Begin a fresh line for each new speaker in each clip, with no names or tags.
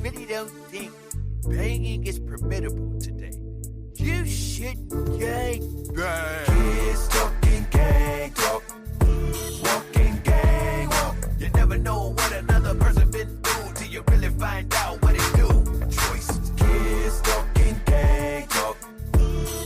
really don't think banging is permittable today. You should gang bang. Kids talking gang talk, walking gang walk. You never know what another person been through till you really find out what it do. Choices. Kids talking gang talk,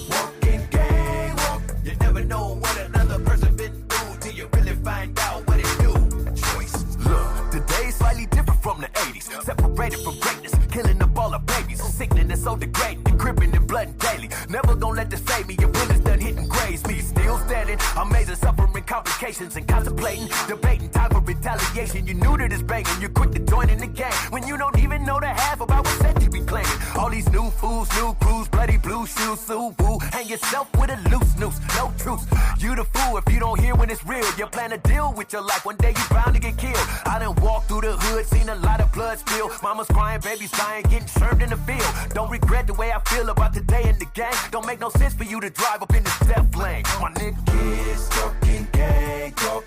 walking gang walk. You never know what another person been through till you really find out what it do. Choices.
Look, today's slightly different from the 80s. Separated from greatness, killing up all the babies. Sickening and so degrading, cripping and blooding daily. Never gonna let this fade me. Your bullets done hitting graves. Me still standing, amazing, suffering complications and contemplating, debating, time for retaliation. You new to this banging, you're quick to join in the game when you don't even know the half about what set you be claiming. All these new fools, new crews, bloody blue shoes, so woo. Hang yourself with a loose noose, no truce. You the fool if you don't hear when it's real. You plan to deal with your life, one day you bound to get killed. I done walked through the hood, seen a lot of blood spill. Mama's crying, babies dying, getting served in the field. Don't regret the way I feel about today in the gang. Don't make no sense for you to drive up in this death lane. My nigga.
Kids talking gang talk,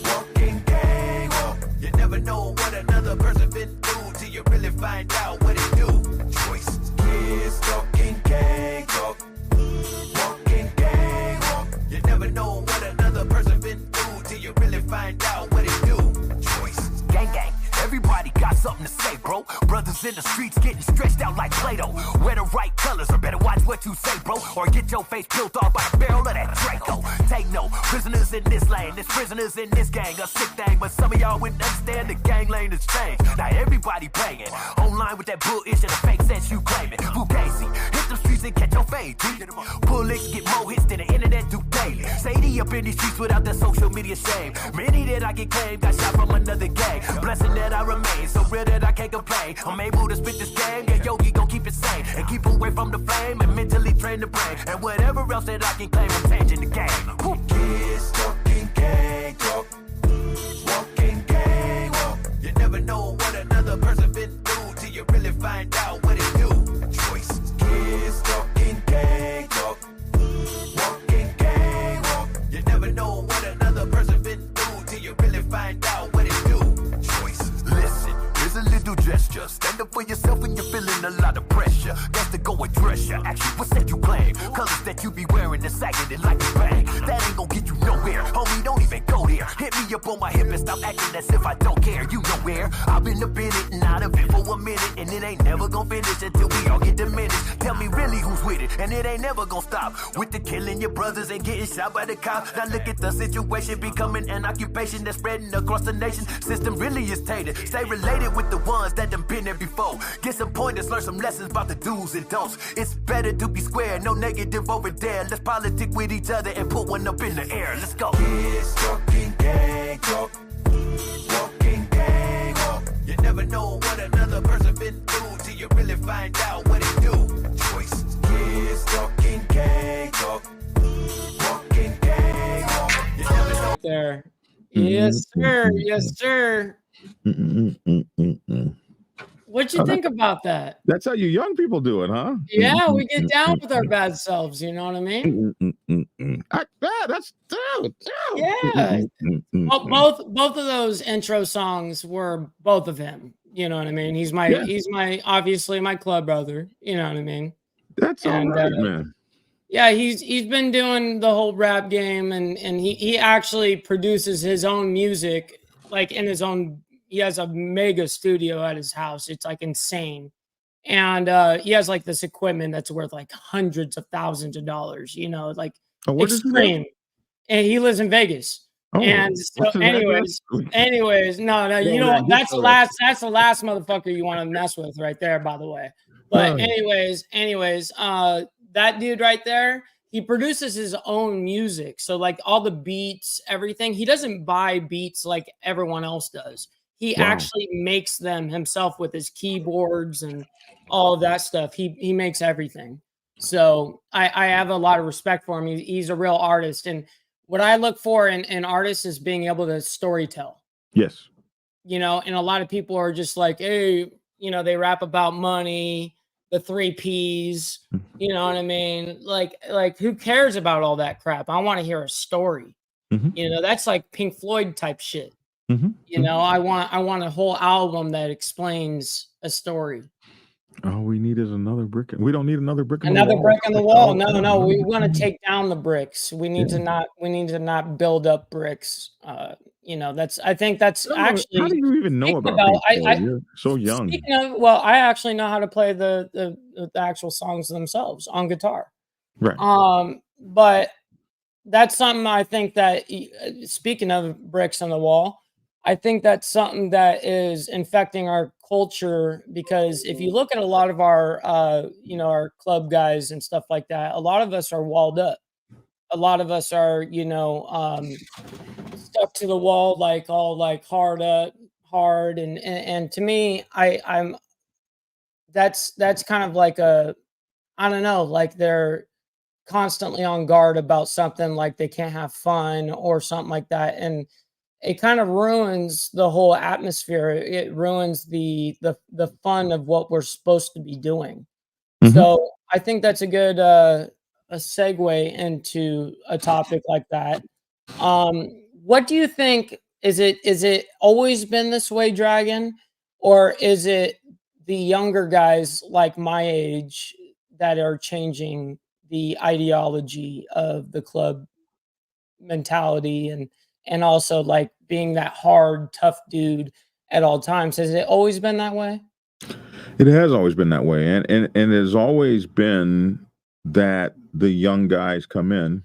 walking gang walk. You never know what another person been through till you really find out what it do. Choices. Kids talking gang talk, walking gang walk. You never know what another person been through till you really find out what it do. Choices.
Gang gang, everybody got something to say, bro. Brothers in the streets getting stretched out like Play-Doh. Wear the right colors or better watch what you say, bro. Or get your face peeled off by a barrel of that Draco. Take no prisoners in this lane. There's prisoners in this gang, a sick thing. But some of y'all wouldn't understand the gang lane has changed. Now everybody banging. Online with that bullish and the fake sense you claiming. Fugazi, hit the streets and catch your fade. Pull X, get more hits than the internet do daily. Sadie up in these streets without that social media shame. Many that I get claimed got shot from another gang. Blessing that I remain, so real that I can't complain. I'm able to spit this game, yeah, Yogi gon' keep it sane. And keep away from the flame and mentally train the brain. And whatever else that I can claim, I'm changing the game. Woo.
Kids talking gang talk, walking gang walk. You never know what another person been through till you really find out what it do. Choices. Kids talking gang talk, walking gang walk. You never know what another person been through till you really find out what it do. Choices.
Listen, here's a little gesture. Stand up for yourself when you're feeling a lot of pressure. Got to go address ya. Actually, what's that you claim? Colors that you be wearing and sagging it like a bang. That ain't gonna get you nowhere. Homie, don't even go there. Hit me up on my hip and stop acting as if I don't care. You know where I've been up in it and out of it for a minute. And it ain't never gonna finish until we all get diminished. Tell me really who's with it. And it ain't never gonna stop. With the killing your brothers and getting shot by the cops. Now look at the situation becoming an occupation that's spreading across the nation. System really is tainted. Stay related with the ones that done been there before. Get some pointers, learn some lessons about the do's and don'ts. It's better to be square, no negative over there. Let's politic with each other and put one up in the air. Let's go.
Kids talking gang talk, walking gang walk. You never know what another person been through till you really find out what it do. Choices. Kids talking gang talk, walking gang walk. You never know.
There. Yes, sir. Yes, sir. What'd you think about that?
That's how you young people do it, huh?
Yeah, we get down with our bad selves. You know what I mean?
That's true.
Yeah. Well, both of those intro songs were both of him. You know what I mean? He's my obviously my club brother. You know what I mean?
That's all right, man.
Yeah, he's been doing the whole rap game, and he actually produces his own music, like in his own. He has a mega studio at his house. It's like insane. And he has like this equipment that's worth like hundreds of thousands of dollars, you know, like extreme. And he lives in Vegas. Oh, and so anyways, no, you know, that's the last motherfucker you want to mess with right there, by the way. But anyways, that dude right there, he produces his own music. So like all the beats, everything, he doesn't buy beats like everyone else does. He actually makes them himself with his keyboards and all of that stuff. He makes everything. So I have a lot of respect for him. He's a real artist. And what I look for in artists is being able to storytell.
Yes.
You know, and a lot of people are just like, hey, you know, they rap about money, the 3 Ps, you know what I mean? Like who cares about all that crap? I want to hear a story. You know, that's like Pink Floyd type shit. You know, I want a whole album that explains a story.
All we need is another brick. We don't need another brick in the
Another
wall.
brick in the wall. No, we want to take down the bricks. We need to not build up bricks. You know, I think that's actually.
How do you even know about these? You're so young.
Speaking of, well, I actually know how to play the actual songs themselves on guitar.
Right.
But that's something I think that, speaking of bricks on the wall, I think that's something that is infecting our culture, because if you look at a lot of our, you know, our club guys and stuff like that, a lot of us are walled up. A lot of us are, you know, stuck to the wall, like all like hard, and to me, I'm that's kind of like I don't know, like they're constantly on guard about something, like they can't have fun or something like that, and it kind of ruins the whole atmosphere. It ruins the fun of what we're supposed to be doing. So I think that's a good a segue into a topic like that. What do you think? Is it always been this way, Dragon, or is it the younger guys like my age that are changing the ideology of the club mentality, and also like being that hard, tough dude at all times? Has it always been that way?
It has always been that way, and it has always been that the young guys come in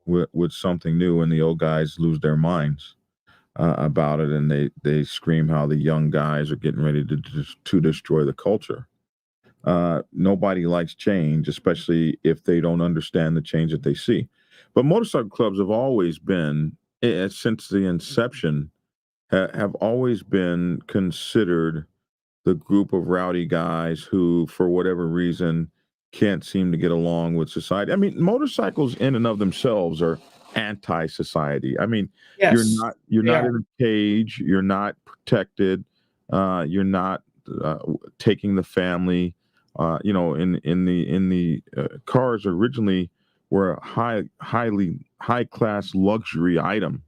with something new, and the old guys lose their minds about it, and they scream how the young guys are getting ready to destroy the culture. Nobody likes change, especially if they don't understand the change that they see. But motorcycle clubs have always been, since the inception, have always been considered the group of rowdy guys who, for whatever reason, can't seem to get along with society. I mean, motorcycles in and of themselves are anti-society. I mean, you're
Yes,
not in a cage, you're not protected, you're not taking the family. You know, in the cars originally were a highly high class luxury item,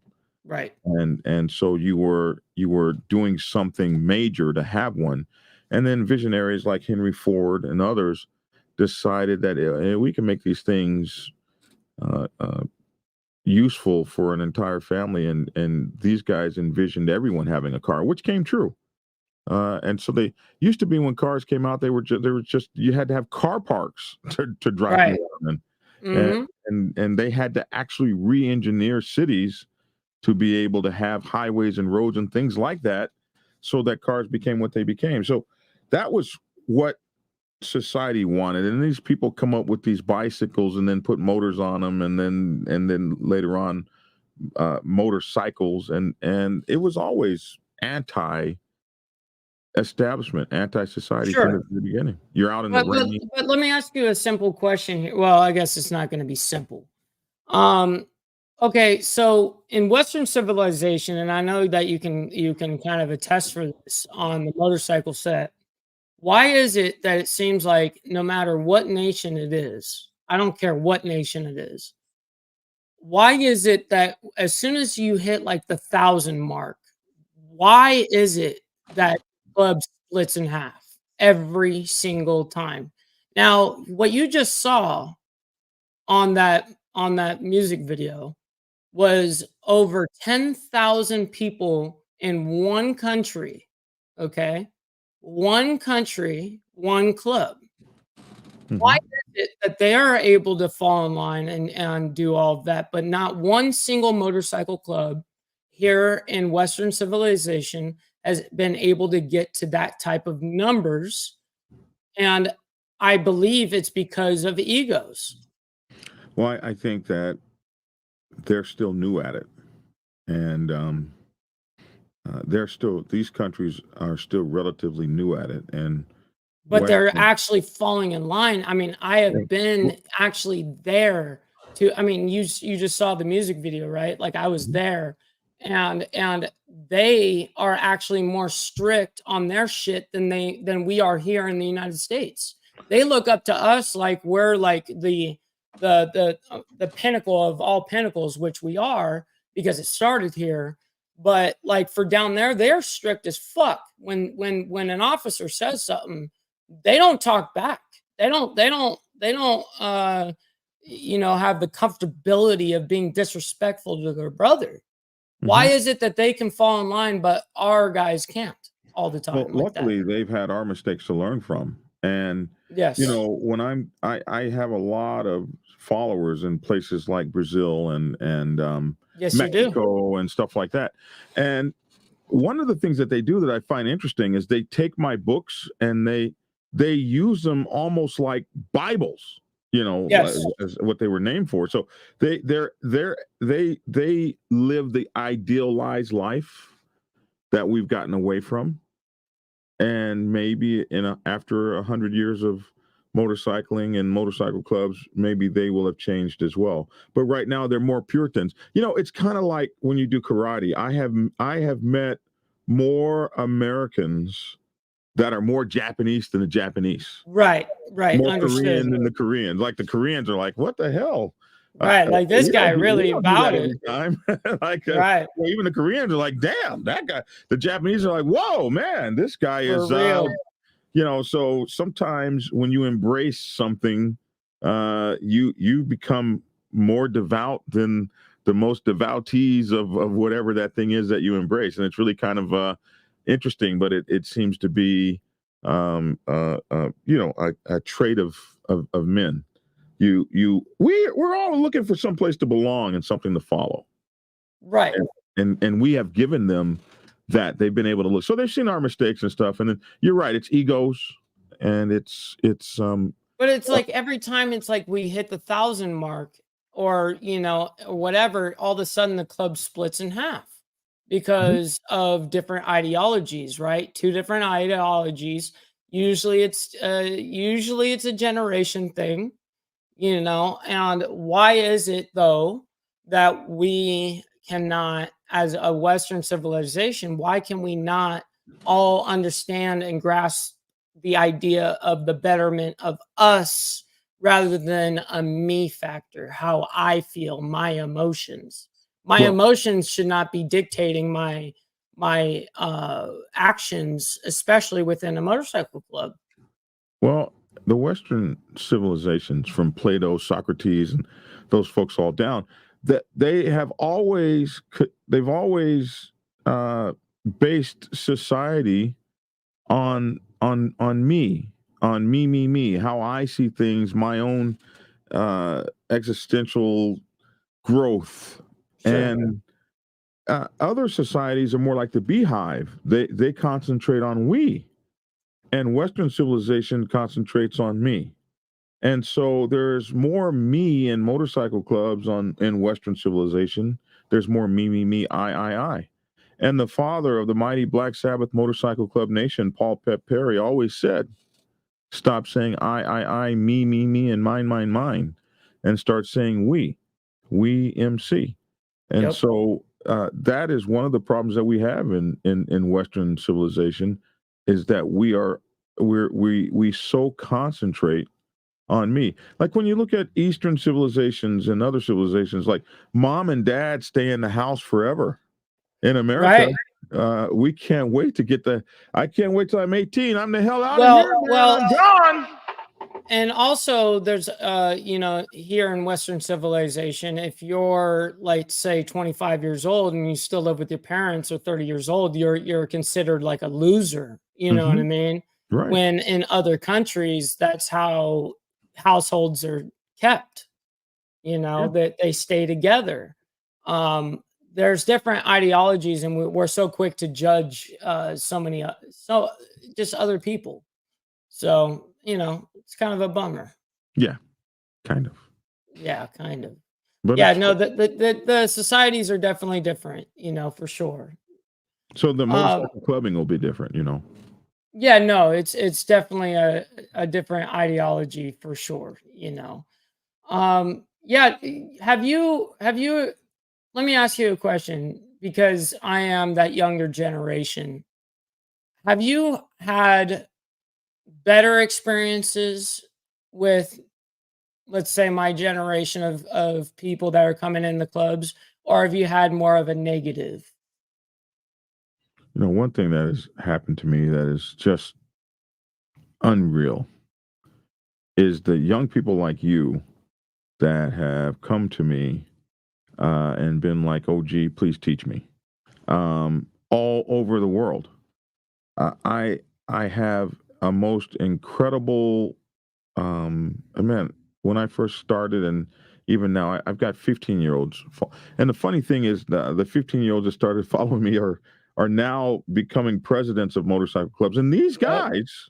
right.
and so you were doing something major to have one, and then visionaries like Henry Ford and others decided that we can make these things uh, uh, useful for an entire family, and these guys envisioned everyone having a car, which came true. And so they used to be, when cars came out, they were just you had to have car parks to drive
Right.
around,
Hmm.
and they had to actually re-engineer cities to be able to have highways and roads and things like that, so that cars became what they became. So that was what society wanted, and these people come up with these bicycles and then put motors on them, and then later on motorcycles, and it was always anti-establishment, anti-society from
Sure.
the beginning. You're out in the
But, but
rain.
but let me ask you a simple question here. Well, I guess it's not going to be simple. Um, okay, so in Western civilization, and I know that you can kind of attest for this on the motorcycle set. Why is it that it seems like no matter what nation it is, I don't care what nation it is, why is it that as soon as you hit like the 1,000 mark, why is it that club splits in half every single time? Now, what you just saw on that music video was over 10,000 people in one country, okay? One country, one club. Why
Mhm.
is it that they are able to fall in line and do all of that, but not one single motorcycle club here in Western civilization has been able to get to that type of numbers? And I believe it's because of egos.
Well, I think that they're still new at it, and they're still these countries are still relatively new at it, and
But they're
Western.
actually falling in line. I mean, I have been actually there to, I mean, you just saw the music video, right? Like I was there, and they are actually more strict on their shit than we are here in the United States. They look up to us like we're like the pinnacle of all pinnacles, which we are because it started here. But like for down there, they're strict as fuck. When an officer says something, they don't talk back. They don't have the comfortability of being disrespectful to their brother. Why is it that they can fall in line, but our guys can't all the time?
Well,
like that?
luckily they've had our mistakes to learn from. And
Yes.
when I have a lot of followers in places like Brazil and
Yes, you do.
Mexico and stuff like that. And one of the things that they do that I find interesting is they take my books and they use them almost like Bibles,
Yes.
as what they were named for. So they live the idealized life that we've gotten away from. And maybe after 100 years of motorcycling and motorcycle clubs, maybe they will have changed as well. But right now they're more Puritans. It's kind of like when you do karate. I have met more Americans that are more Japanese than the Japanese.
Right.
More
Understood.
Korean than the Koreans. Like the Koreans are like, what the hell?
Right. Like this
we
guy
don't do-
really
we don't do
about
that
it.
every time. Like
Right.
well, even the Koreans are like, damn, that guy. The Japanese are like, whoa, man, this guy
For
is
real.
So sometimes when you embrace something, you become more devout than the most devotees of whatever that thing is that you embrace. And it's really kind of interesting, but it seems to be a trait of men. We're all looking for some place to belong and something to follow.
Right.
And we have given them that. They've been able to look. So they've seen our mistakes and stuff. And then you're right, it's egos and it's
But it's like every time it's like we hit the 1,000 mark or whatever, all of a sudden the club splits in half because of different ideologies, right? Two different ideologies. Usually it's a generation thing. And why is it though that we cannot, as a Western civilization, why can we not all understand and grasp the idea of the betterment of us rather than a me factor, how I feel, my emotions? My emotions should not be dictating my actions, especially within a motorcycle club.
Well, the Western civilizations from Plato, Socrates, and those folks all down, that they've always based society on me, how I see things, my own existential growth.
Sure.
And other societies are more like the beehive. They concentrate on we. And Western civilization concentrates on me. And so there's more me in motorcycle clubs in Western civilization. There's more me, I. And the father of the mighty Black Sabbath Motorcycle Club Nation, Paul Pep Perry, always said, stop saying I, me, and mine, and start saying we MC. And so that is one of the problems that we have in Western civilization, is that we so concentrate on me. Like when you look at Eastern civilizations and other civilizations, like mom and dad stay in the house forever. In America, we can't wait to I can't wait till I'm 18. I'm the hell out of here. I'm gone.
And also there's here in Western civilization, if you're like say 25 years old and you still live with your parents, or 30 years old, you're considered like a loser. You know what I mean?
Right.
When in other countries, that's how households are kept, that they stay together. There's different ideologies, and we're so quick to judge just other people. So, it's kind of a bummer.
Yeah, kind of.
Yeah, kind of.
But
yeah, no, the societies are definitely different, for sure.
So the motorcycle clubbing will be different,
Yeah, no, it's definitely a different ideology for sure, Yeah, have you let me ask you a question, because I am that younger generation. Have you had better experiences with, let's say, my generation of people that are coming in the clubs, or have you had more of a negative?
You know, one thing that has happened to me that is just unreal is the young people like you that have come to me and been like, "Oh, gee, please teach me." All over the world, I have a most incredible. Man, when I first started, and even now, I've got 15-year-olds, and the funny thing is, the 15-year-olds that started following me are now becoming presidents of motorcycle clubs, and these guys,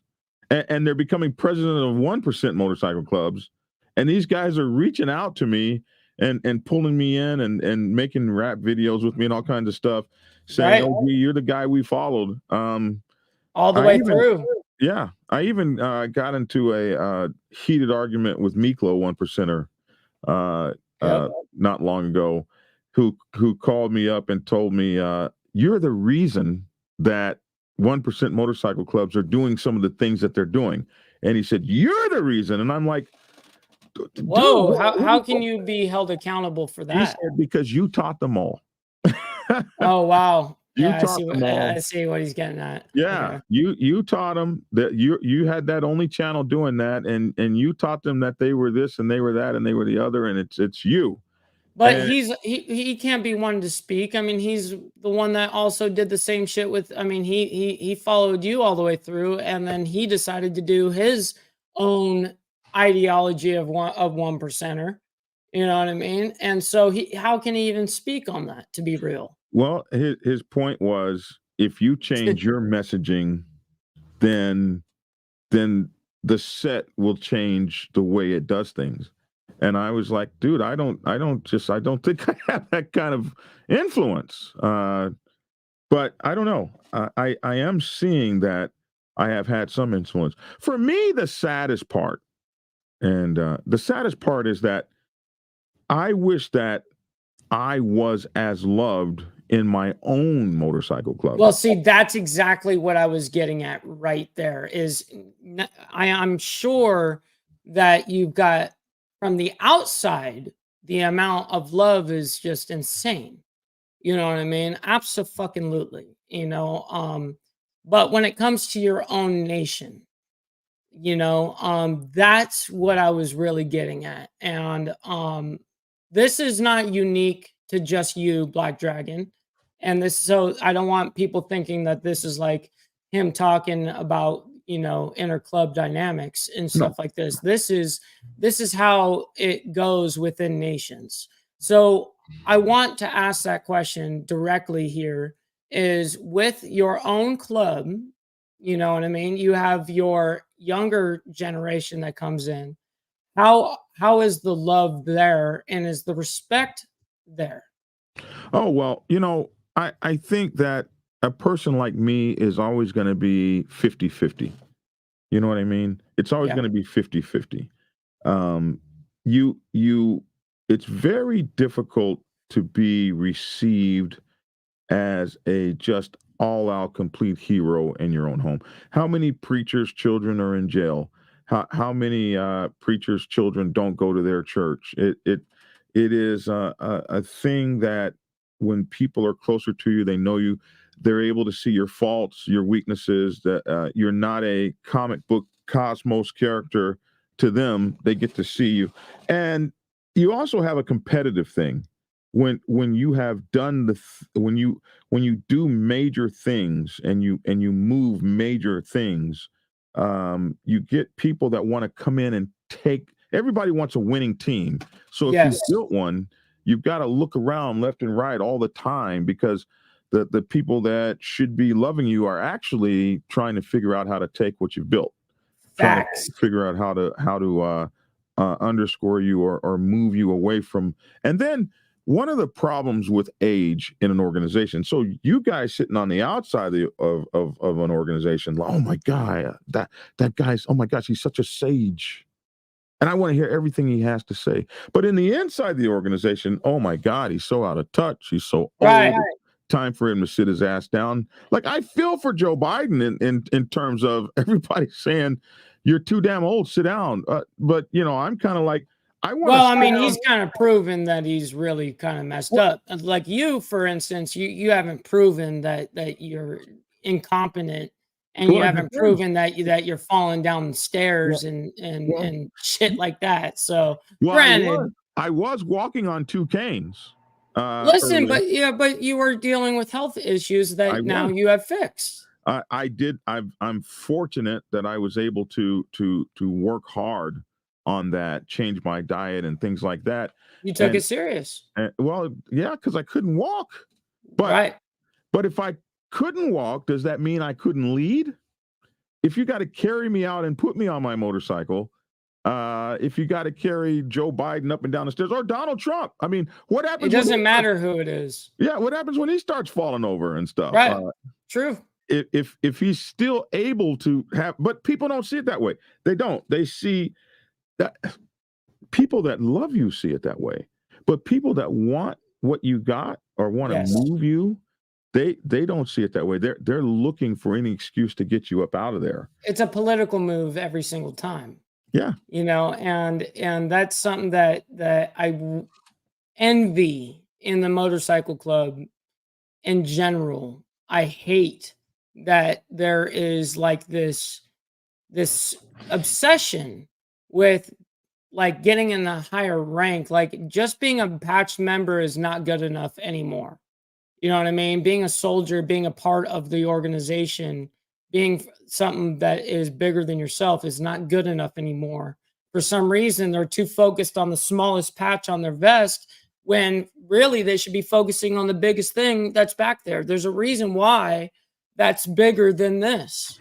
and they're becoming president of 1% motorcycle clubs, and these guys are reaching out to me and pulling me in and making rap videos with me and all kinds of stuff, saying,
Right.
"Oh, gee, you're the guy we followed."
All the
I
way
even,
through.
yeah, I even got into a heated argument with Miklo, 1%er, uh,
Yep.
not long ago, who called me up and told me, "You're the reason that 1% motorcycle clubs are doing some of the things that they're doing." And he said, "You're the reason." And I'm like, "Dude,
Whoa,
what are
how can you be held accountable for
He
that?
said, "Because you taught them all."
Oh, wow.
You
Yeah,
taught them all.
I see what he's getting at.
Yeah,
Okay.
you taught them that you had that only channel doing that, and you taught them that they were this and they were that and they were the other, and it's you.
But
And
he can't be one to speak. I mean, he's the one that also did the same shit with, I mean, he followed you all the way through, and then he decided to do his own ideology of one percenter. You know what I mean? And so how can he even speak on that, to be real?
well, his point was, if you change your messaging, then then the set will change the way it does things. And I was like, dude, I don't think I have that kind of influence. But I don't know. I am seeing that I have had some influence. For me, the saddest part, and the saddest part is that I wish that I was as loved in my own motorcycle club.
Well, see, that's exactly what I was getting at right there is I'm sure that you've got from the outside, the amount of love is just insane. You know what I mean? Absolutely. But when it comes to your own nation, that's what I was really getting at. And this is not unique to just you, Black Dragon. And so I don't want people thinking that this is like him talking about, inner club dynamics and
No.
stuff like this. This is how it goes within nations. So I want to ask that question directly here is with your own club, you know what I mean? You have your younger generation that comes in. How is the love there and is the respect there?
Oh, well, I think that a person like me is always going to be 50-50. You know what I mean? It's always
Yeah.
going to be 50-50. You it's very difficult to be received as a just all-out complete hero in your own home. How many preachers' children are in jail? How many preachers' children don't go to their church? It is a thing that when people are closer to you, they know you, they're able to see your faults, your weaknesses, that you're not a comic book cosmos character to them. They get to see you. And you also have a competitive thing. When you have done when you do major things and you move major things, you get people that want to come in and take. Everybody wants a winning team. So if
Yes.
you built one, you've got to look around left and right all the time, because the people that should be loving you are actually trying to figure out how to take what you've built, trying
Facts.
to figure out how to underscore you or move you away from. And then one of the problems with age in an organization. So you guys sitting on the outside of an organization, like, oh my God, that guy's, oh my gosh, he's such a sage. And I want to hear everything he has to say. But in the inside of the organization, oh my God, he's so out of touch. He's so old.
Right.
Time for him to sit his ass down. Like, I feel for Joe Biden in terms of everybody saying, you're too damn old, sit down. But I'm kind of like, I want
Well, I
to
mean, he's kind of proven that he's really kind of messed up. Like you, for instance, you haven't proven that you're incompetent, and you haven't proven that you're falling down the stairs and shit like that. So, granted,
I was walking on 2 canes.
listen,
Earlier.
but you were dealing with health issues that now you have fixed.
I did. I'm fortunate that I was able to work hard on that, change my diet and things like that.
You took it serious.
Well, yeah, because I couldn't walk.
Right.
But if I couldn't walk, does that mean I couldn't lead? If you got to carry me out and put me on my motorcycle, if you got to carry Joe Biden up and down the stairs or Donald Trump, I mean, what happens?
It doesn't matter who it is.
Yeah, what happens when he starts falling over and stuff?
Right. True.
If he's still able to have, but people don't see it that way. They don't. They see that people that love you see it that way, but people that want what you got or want to move you, they don't see it that way. They're looking for any excuse to get you up out of there.
It's a political move every single time.
Yeah.
You know, and that's something that I envy in the motorcycle club in general. I hate that there is like this obsession with like getting in the higher rank. Like just being a patch member is not good enough anymore. You know what I mean? Being a soldier, being a part of the organization, being something that is bigger than yourself is not good enough anymore. For some reason, they're too focused on the smallest patch on their vest when really they should be focusing on the biggest thing that's back there. There's a reason why that's bigger than this.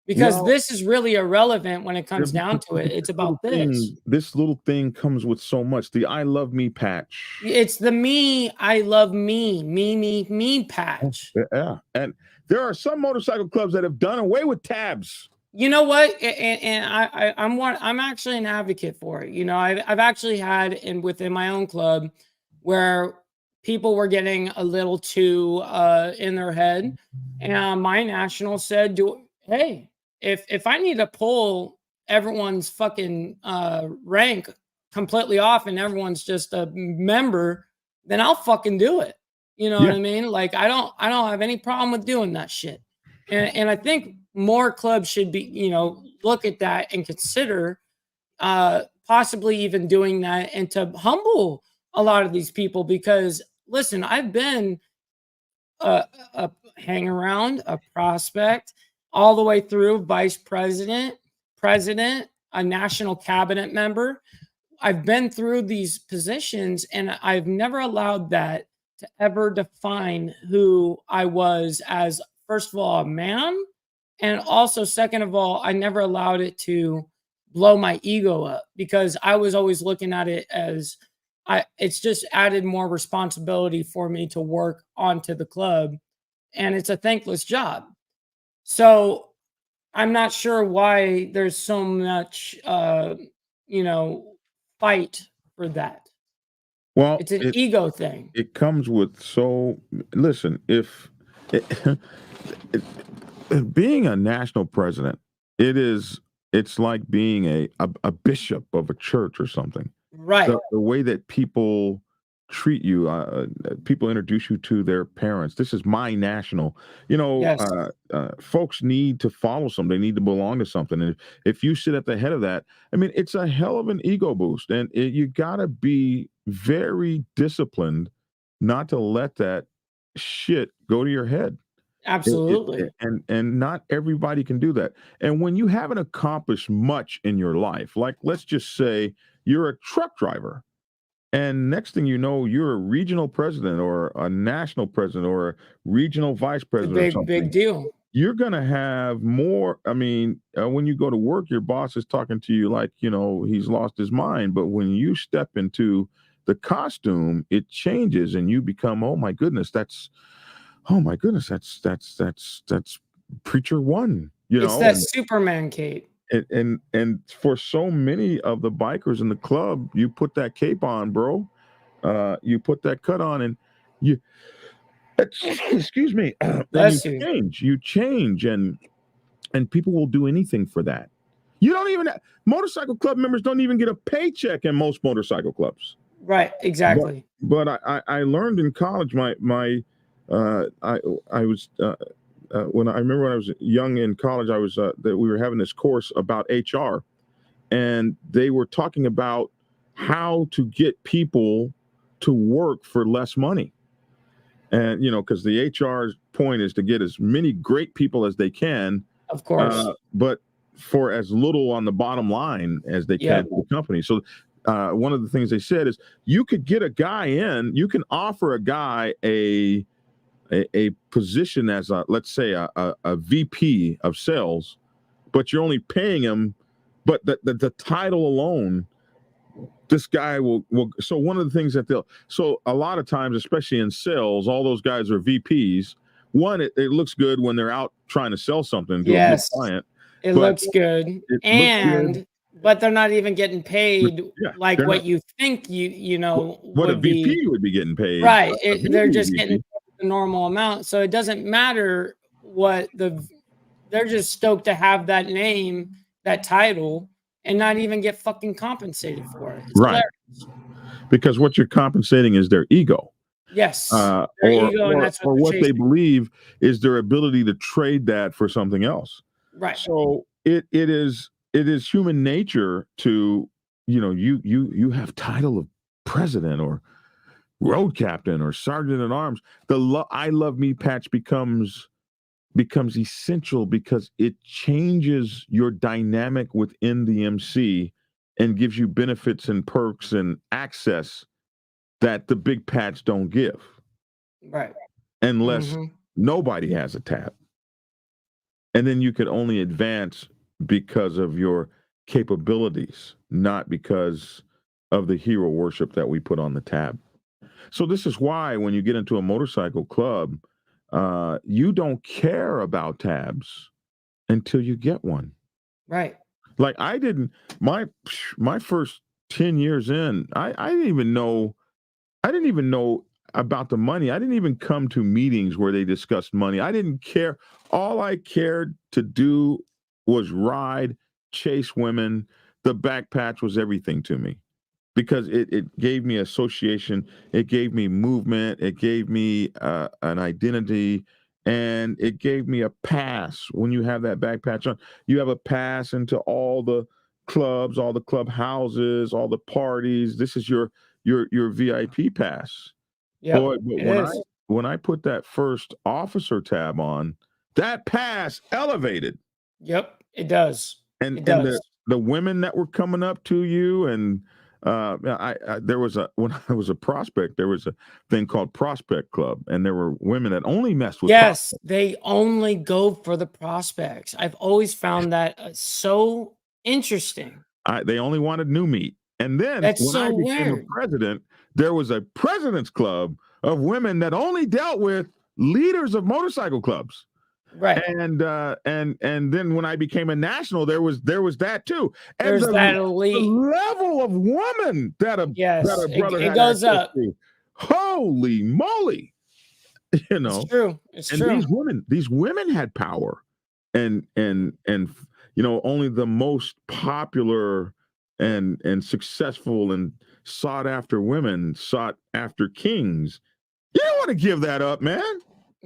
Because this is really irrelevant when it comes down to it. It's about this.
This little thing comes with so much. The I love me patch.
It's the me, I love me patch.
Yeah. And there are some motorcycle clubs that have done away with tabs.
You know what? And I'm actually an advocate for it. You know, I've actually had within my own club where people were getting a little too in their head. And my national said, hey, if I need to pull everyone's fucking rank completely off and everyone's just a member, then I'll fucking do it. You know what I mean? Like I don't have any problem with doing that shit. And I think more clubs should be, you know, look at that and consider possibly even doing that and to humble a lot of these people because listen, I've been a hang around, a prospect, all the way through vice president, president, a national cabinet member. I've been through these positions and I've never allowed that to ever define who I was as, first of all, a man. And also, second of all, I never allowed it to blow my ego up because I was always looking at it as it's just added more responsibility for me to work onto the club. And it's a thankless job. So I'm not sure why there's so much, you know, fight for that.
Well,
it's an ego thing.
It comes with listen, being a national president, it's like being a bishop of a church or something.
Right.
The way that people treat you, people introduce you to their parents. This is my national. You know, folks need to follow something. They need to belong to something. And if you sit at the head of that, I mean, it's a hell of an ego boost. And you got to be very disciplined not to let that shit go to your head.
Absolutely.
And not everybody can do that. And when you haven't accomplished much in your life, like let's just say you're a truck driver, and next thing you know, you're a regional president or a national president or a regional vice president.
Big deal.
You're going to have more. I mean, when you go to work, your boss is talking to you like, you know, he's lost his mind. But when you step into the costume, it changes and you become, oh my goodness, that's Preacher One. You know,
it's that Superman cape.
And for so many of the bikers in the club, you put that cape on, bro. You put that cut on, and you excuse me. You change, and people will do anything for that. You don't even motorcycle club members don't even get a paycheck in most motorcycle clubs.
Right, exactly.
But I learned in college. I was when I remember when I was young in college, I was that we were having this course about HR, and they were talking about how to get people to work for less money. And, because the HR point is to get as many great people as they can,
Of course.
but for as little on the bottom line as they can to the company. So one of the things they said is you could get a guy in, you can offer a guy a position as let's say a VP of sales, but you're only paying him, but the title alone, this guy will. So one of the things that so a lot of times, especially in sales, all those guys are VPs. One, it looks good when they're out trying to sell something to a good client.
It looks good. But they're not even getting paid like what you think
what a VP would be getting paid.
Right. They're just getting the normal amount. So it doesn't matter they're just stoked to have that name, that title, and not even get fucking compensated for it. It's
right. Hilarious. Because what you're compensating is their ego.
Yes.
Their ego, and that's what they believe is their ability to trade that for something else.
Right.
So it is human nature to, you have title of president or road captain or sergeant at arms. The I Love Me patch becomes essential because it changes your dynamic within the MC and gives you benefits and perks and access that the big patch don't give.
Right.
Unless nobody has a tab. And then you could only advance because of your capabilities, not because of the hero worship that we put on the tab. So this is why when you get into a motorcycle club, you don't care about tabs until you get one.
Right.
Like I didn't, my first 10 years in, I didn't even know about the money. I didn't even come to meetings where they discussed money. I didn't care. All I cared to do was ride, chase women. The back patch was everything to me. Because it gave me association, it gave me movement, it gave me an identity, and it gave me a pass. When you have that back patch on, you have a pass into all the clubs, all the club houses, all the parties. This is your VIP pass.
Yeah,
when I put that first officer tab on, that pass elevated.
Yep, it does.
And
it does.
And the women that were coming up to you and there was when I was a prospect, there was a thing called Prospect Club, and there were women that only messed with.
Yes, prospects. They only go for the prospects. I've always found that so interesting.
They only wanted new meat, and then I became a president, there was a president's club of women that only dealt with leaders of motorcycle clubs.
Right.
And then when I became a national, there was that too. And
there's that elite
the level of woman that a brother
it goes up.
To. Holy moly.
It's true. It's true.
These women had power. And only the most popular and successful and sought after women sought after kings. You don't want to give that up, man.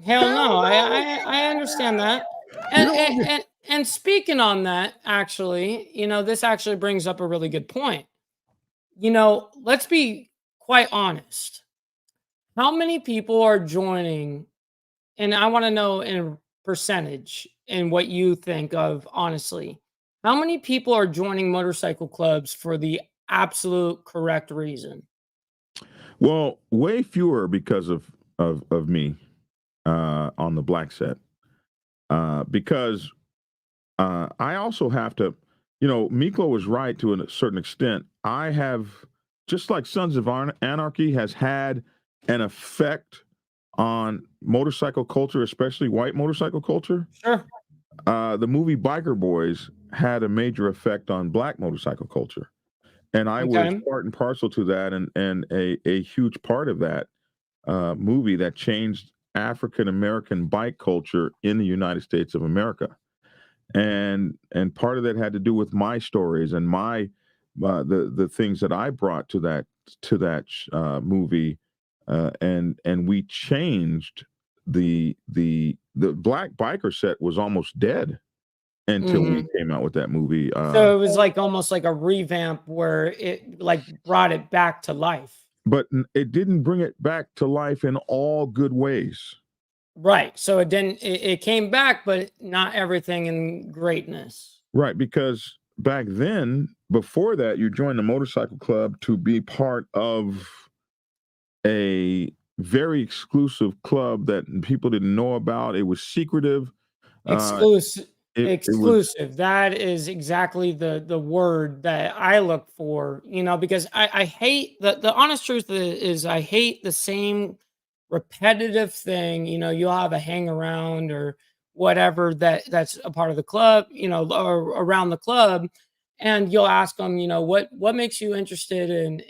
Hell no, I understand that. And speaking on that, actually, this actually brings up a really good point. Let's be quite honest. How many people are joining? And I want to know in percentage and what you think of, honestly. How many people are joining motorcycle clubs for the absolute correct reason?
Well, way fewer because of me. On the black set, because I also have to, Miklo was right to a certain extent. I have, just like Sons of Anarchy has had an effect on motorcycle culture, especially white motorcycle culture.
Sure.
The movie Biker Boys had a major effect on black motorcycle culture. And I was part and parcel to that and a huge part of that movie that changed African-American bike culture in the United States of America. and part of that had to do with my stories and my the things that I brought to that movie, and we changed the Black Biker set was almost dead until we came out with that movie.
So it was like almost like a revamp where it like brought it back to life.
But it didn't bring it back to life in all good ways.
Right. So it didn't, it came back, but not everything in greatness.
Right. Because back then, before that, you joined the motorcycle club to be part of a very exclusive club that people didn't know about. It was secretive.
Exclusive.
Exclusive.
That is exactly the word that I look for, because I hate the honest truth is I hate the same repetitive thing. You'll have a hang around or whatever that's a part of the club, or around the club, and you'll ask them, what makes you interested in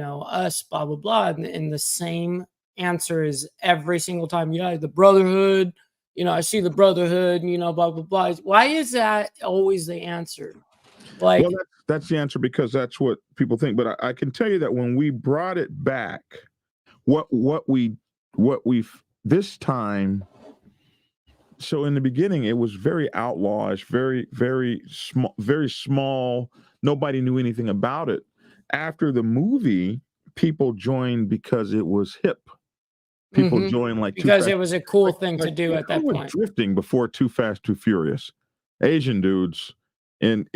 us, blah blah blah, and the same answer is every single time, the brotherhood. I see the brotherhood, blah blah blah. Why is that always the answer? Like,
well, that's the answer because that's what people think. But I can tell you that when we brought it back, what we this time. So in the beginning, it was very outlawish, very small. Nobody knew anything about it. After the movie, people joined because it was hip. People joined
because it was a cool thing to do at that point.
Drifting before Too Fast, Too Furious. Asian dudes in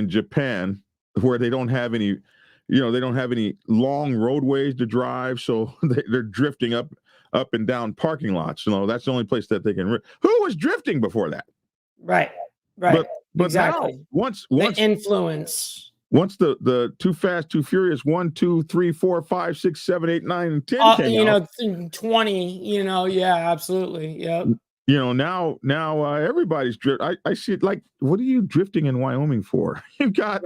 Japan where they don't have any, they don't have any long roadways to drive, so they're drifting up and down parking lots. That's the only place that they can. Who was drifting before that?
Right.
But
exactly.
Now, once
the influence.
Once the Too Fast, Too Furious 1, 2, 3, 4, 5, 6, 7, 8, 9, and 10 came out.
20, yeah, absolutely. Yep.
Now everybody's drift. I see it like, what are you drifting in Wyoming for? You got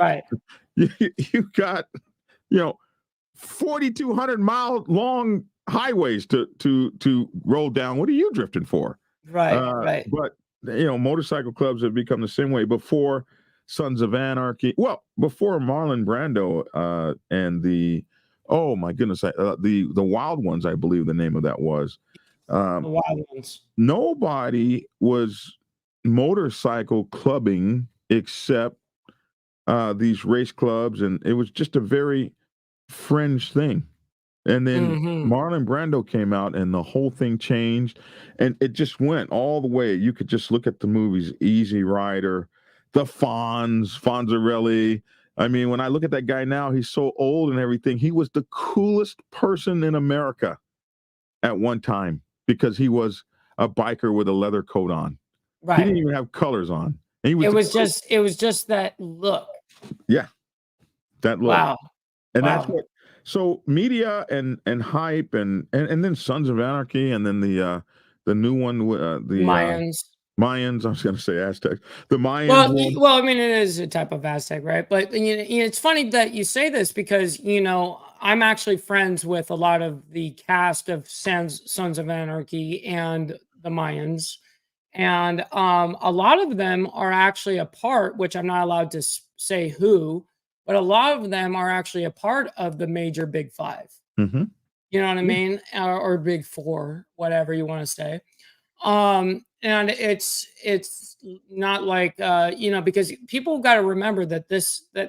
4,200 mile long highways to roll down. What are you drifting for?
Right.
But motorcycle clubs have become the same way. Before Sons of Anarchy, before Marlon Brando and the Wild Ones, I believe the name of that was.
The Wild Ones.
Nobody was motorcycle clubbing except these race clubs, and it was just a very fringe thing. And then Marlon Brando came out and the whole thing changed, and it just went all the way. You could just look at the movies, Easy Rider, the Fonzarelli. I mean, when I look at that guy now, he's so old and everything. He was the coolest person in America at one time because he was a biker with a leather coat on.
Right.
He didn't even have colors on. And it was
just that look.
Yeah. That look.
Wow.
And that's what. So media and hype and then Sons of Anarchy and then the new one the Mayans. I was going to say Aztecs. The Mayans.
Well, I mean, it is a type of Aztec, right? But it's funny that you say this because I'm actually friends with a lot of the cast of Sons of Anarchy and the Mayans, and a lot of them are actually a part, which I'm not allowed to say who. But a lot of them are actually a part of the major Big Five.
Mm-hmm.
You know what I mean? Or Big Four, whatever you want to say. And it's not like, because people got to remember that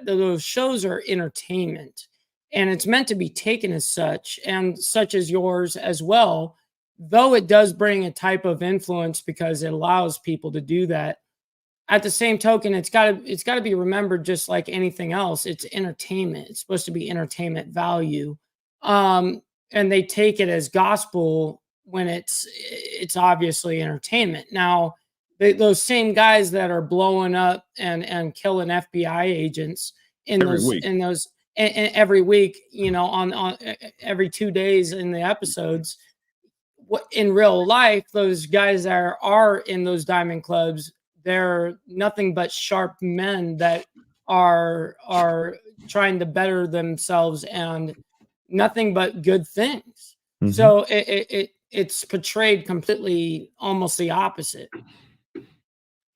those shows are entertainment and it's meant to be taken as such, and such as yours as well, though it does bring a type of influence because it allows people to do that. At the same token, it's got to be remembered, just like anything else, it's entertainment. It's supposed to be entertainment value. And they take it as gospel when it's obviously entertainment. Now, those same guys that are blowing up and killing FBI agents every week, on every 2 days in the episodes, in real life, those guys that are in those diamond clubs, they're nothing but sharp men that are trying to better themselves and nothing but good things. Mm-hmm. So it's portrayed completely almost the opposite.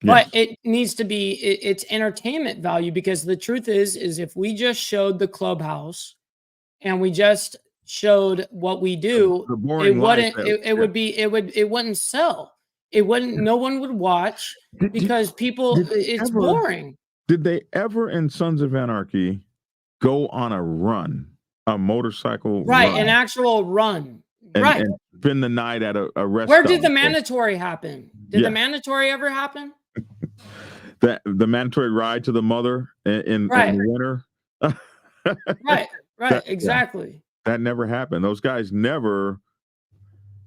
But
Yes.
it needs to be it's entertainment value because the truth is if we just showed the clubhouse and we just showed what we do,
The
it
boring life
wouldn't
that
it
yeah.
would be it wouldn't sell. It wouldn't no one would watch
Did did
because people
did they
it's
ever
boring.
did they ever in Sons of Anarchy go on a run, a motorcycle
Right, an
run,
actual run.
and
Right.
spend the night at a rest
Where
stop?
did the mandatory happen? Did the
Yeah.
mandatory ever happen?
The mandatory ride to the mother in
Right.
the winter.
Right. Right.
Yeah,
Exactly.
that never happened. Those guys never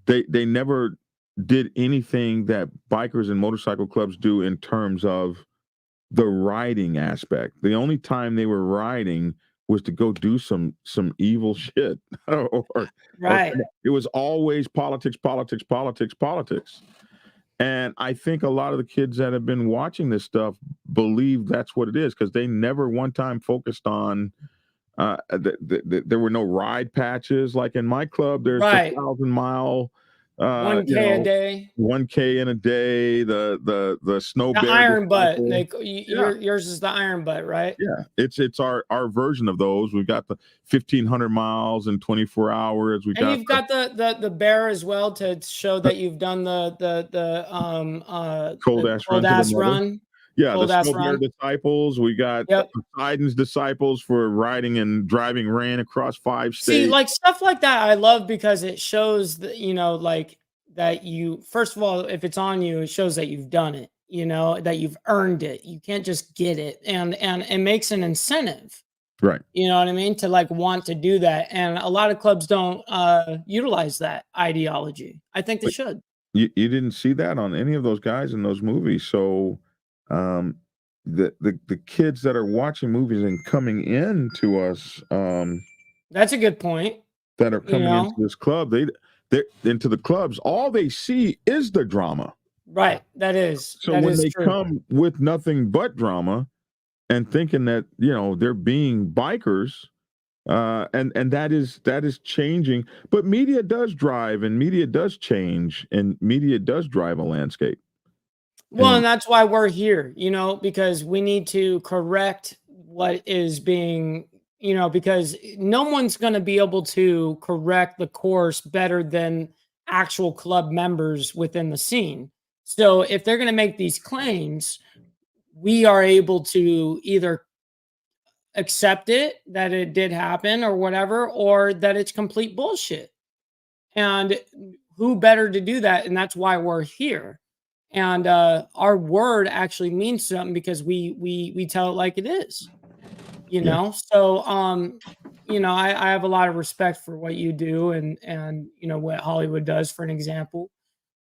they never did anything that bikers and motorcycle clubs do in terms of the riding aspect. The only time they were riding was to go do some evil shit, or
Right.
it was always politics, politics, politics, politics. And I think a lot of the kids that have been watching this stuff believe that's what it is because they never one time focused on there were no ride patches like in my club. There's the
Right.
1,000-mile,
1K a day.
1K in a day. The snow
The
bear
iron butt.
disciple.
Yours is the iron butt, right?
Yeah, it's our version of those. We've got the 1,500 miles in 24 hours. We
And
got
you've got the bear as well to show that you've done
cold
the
ass
cold
run to the
ass
mother.
run.
Yeah, the
Cold ass
snow bear
run.
disciples. We got
Yep.
Poseidon's disciples for riding and driving rain across 5
See,
states.
like stuff like that, I love because it shows that like that you first of all, if it's on you, it shows that you've done it. That you've earned it. You can't just get it, and it makes an incentive.
Right.
You know what I mean? To like want to do that, and a lot of clubs don't utilize that ideology. I think they should.
You didn't see that on any of those guys in those movies. So the kids that are watching movies and coming in to us
That's a good point.
that are coming
know?
into this club, they're into the clubs, all they see is the drama.
Right. That is.
So
that
when
is
they
true.
come with nothing but drama and thinking that they're being bikers, and that is changing. But media does drive, and media does change, and media does drive a landscape.
Well, and that's why we're here, because we need to correct what is being, because no one's going to be able to correct the course better than actual club members within the scene. So if they're going to make these claims, we are able to either accept it that it did happen or whatever, or that it's complete bullshit. And who better to do that? And that's why we're here. And our word actually means something because we tell it like it is, So I have a lot of respect for what you do and what Hollywood does, for an example.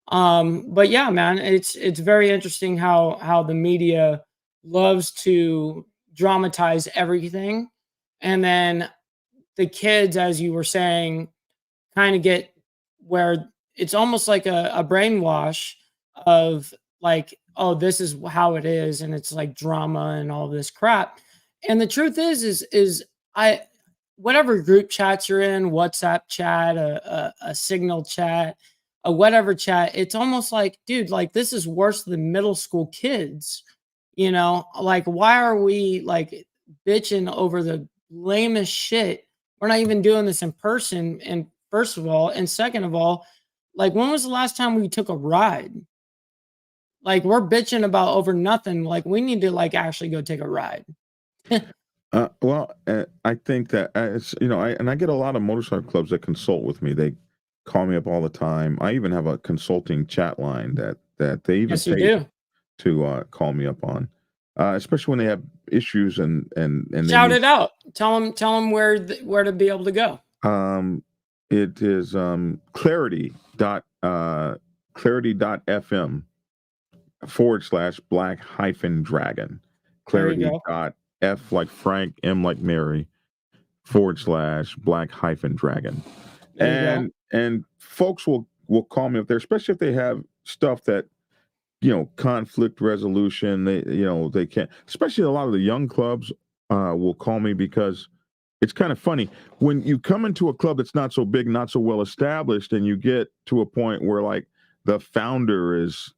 But yeah, man, it's very interesting how the media loves to dramatize everything, and then the kids, as you were saying, kind of get where it's almost like a brainwash of like, oh, this is how it is, and it's like drama and all this crap. And the truth is I whatever group chats you're in, WhatsApp chat, a Signal chat, a whatever chat, it's almost like, dude, like this is worse than middle school kids. Like why are we like bitching over the lamest shit? We're not even doing this in person. And first of all, and second of all, like when was the last time we took a ride? Like we're bitching about over nothing. Like we need to like actually go take a ride.
I think that it's I get a lot of motorcycle clubs that consult with me. They call me up all the time. I even have a consulting chat line that they even
Yes, you
pay
do.
to call me up on, especially when they have issues and they
Shout it out. Tell them where to be able to go.
It is clarity.fm /black-dragon. Clarity.f like Frank, M like Mary /black-dragon. And folks will call me up there, especially if they have stuff that conflict resolution. They can't, especially a lot of the young clubs will call me because it's kind of funny when you come into a club that's not so big, not so well established, and you get to a point where like the founder is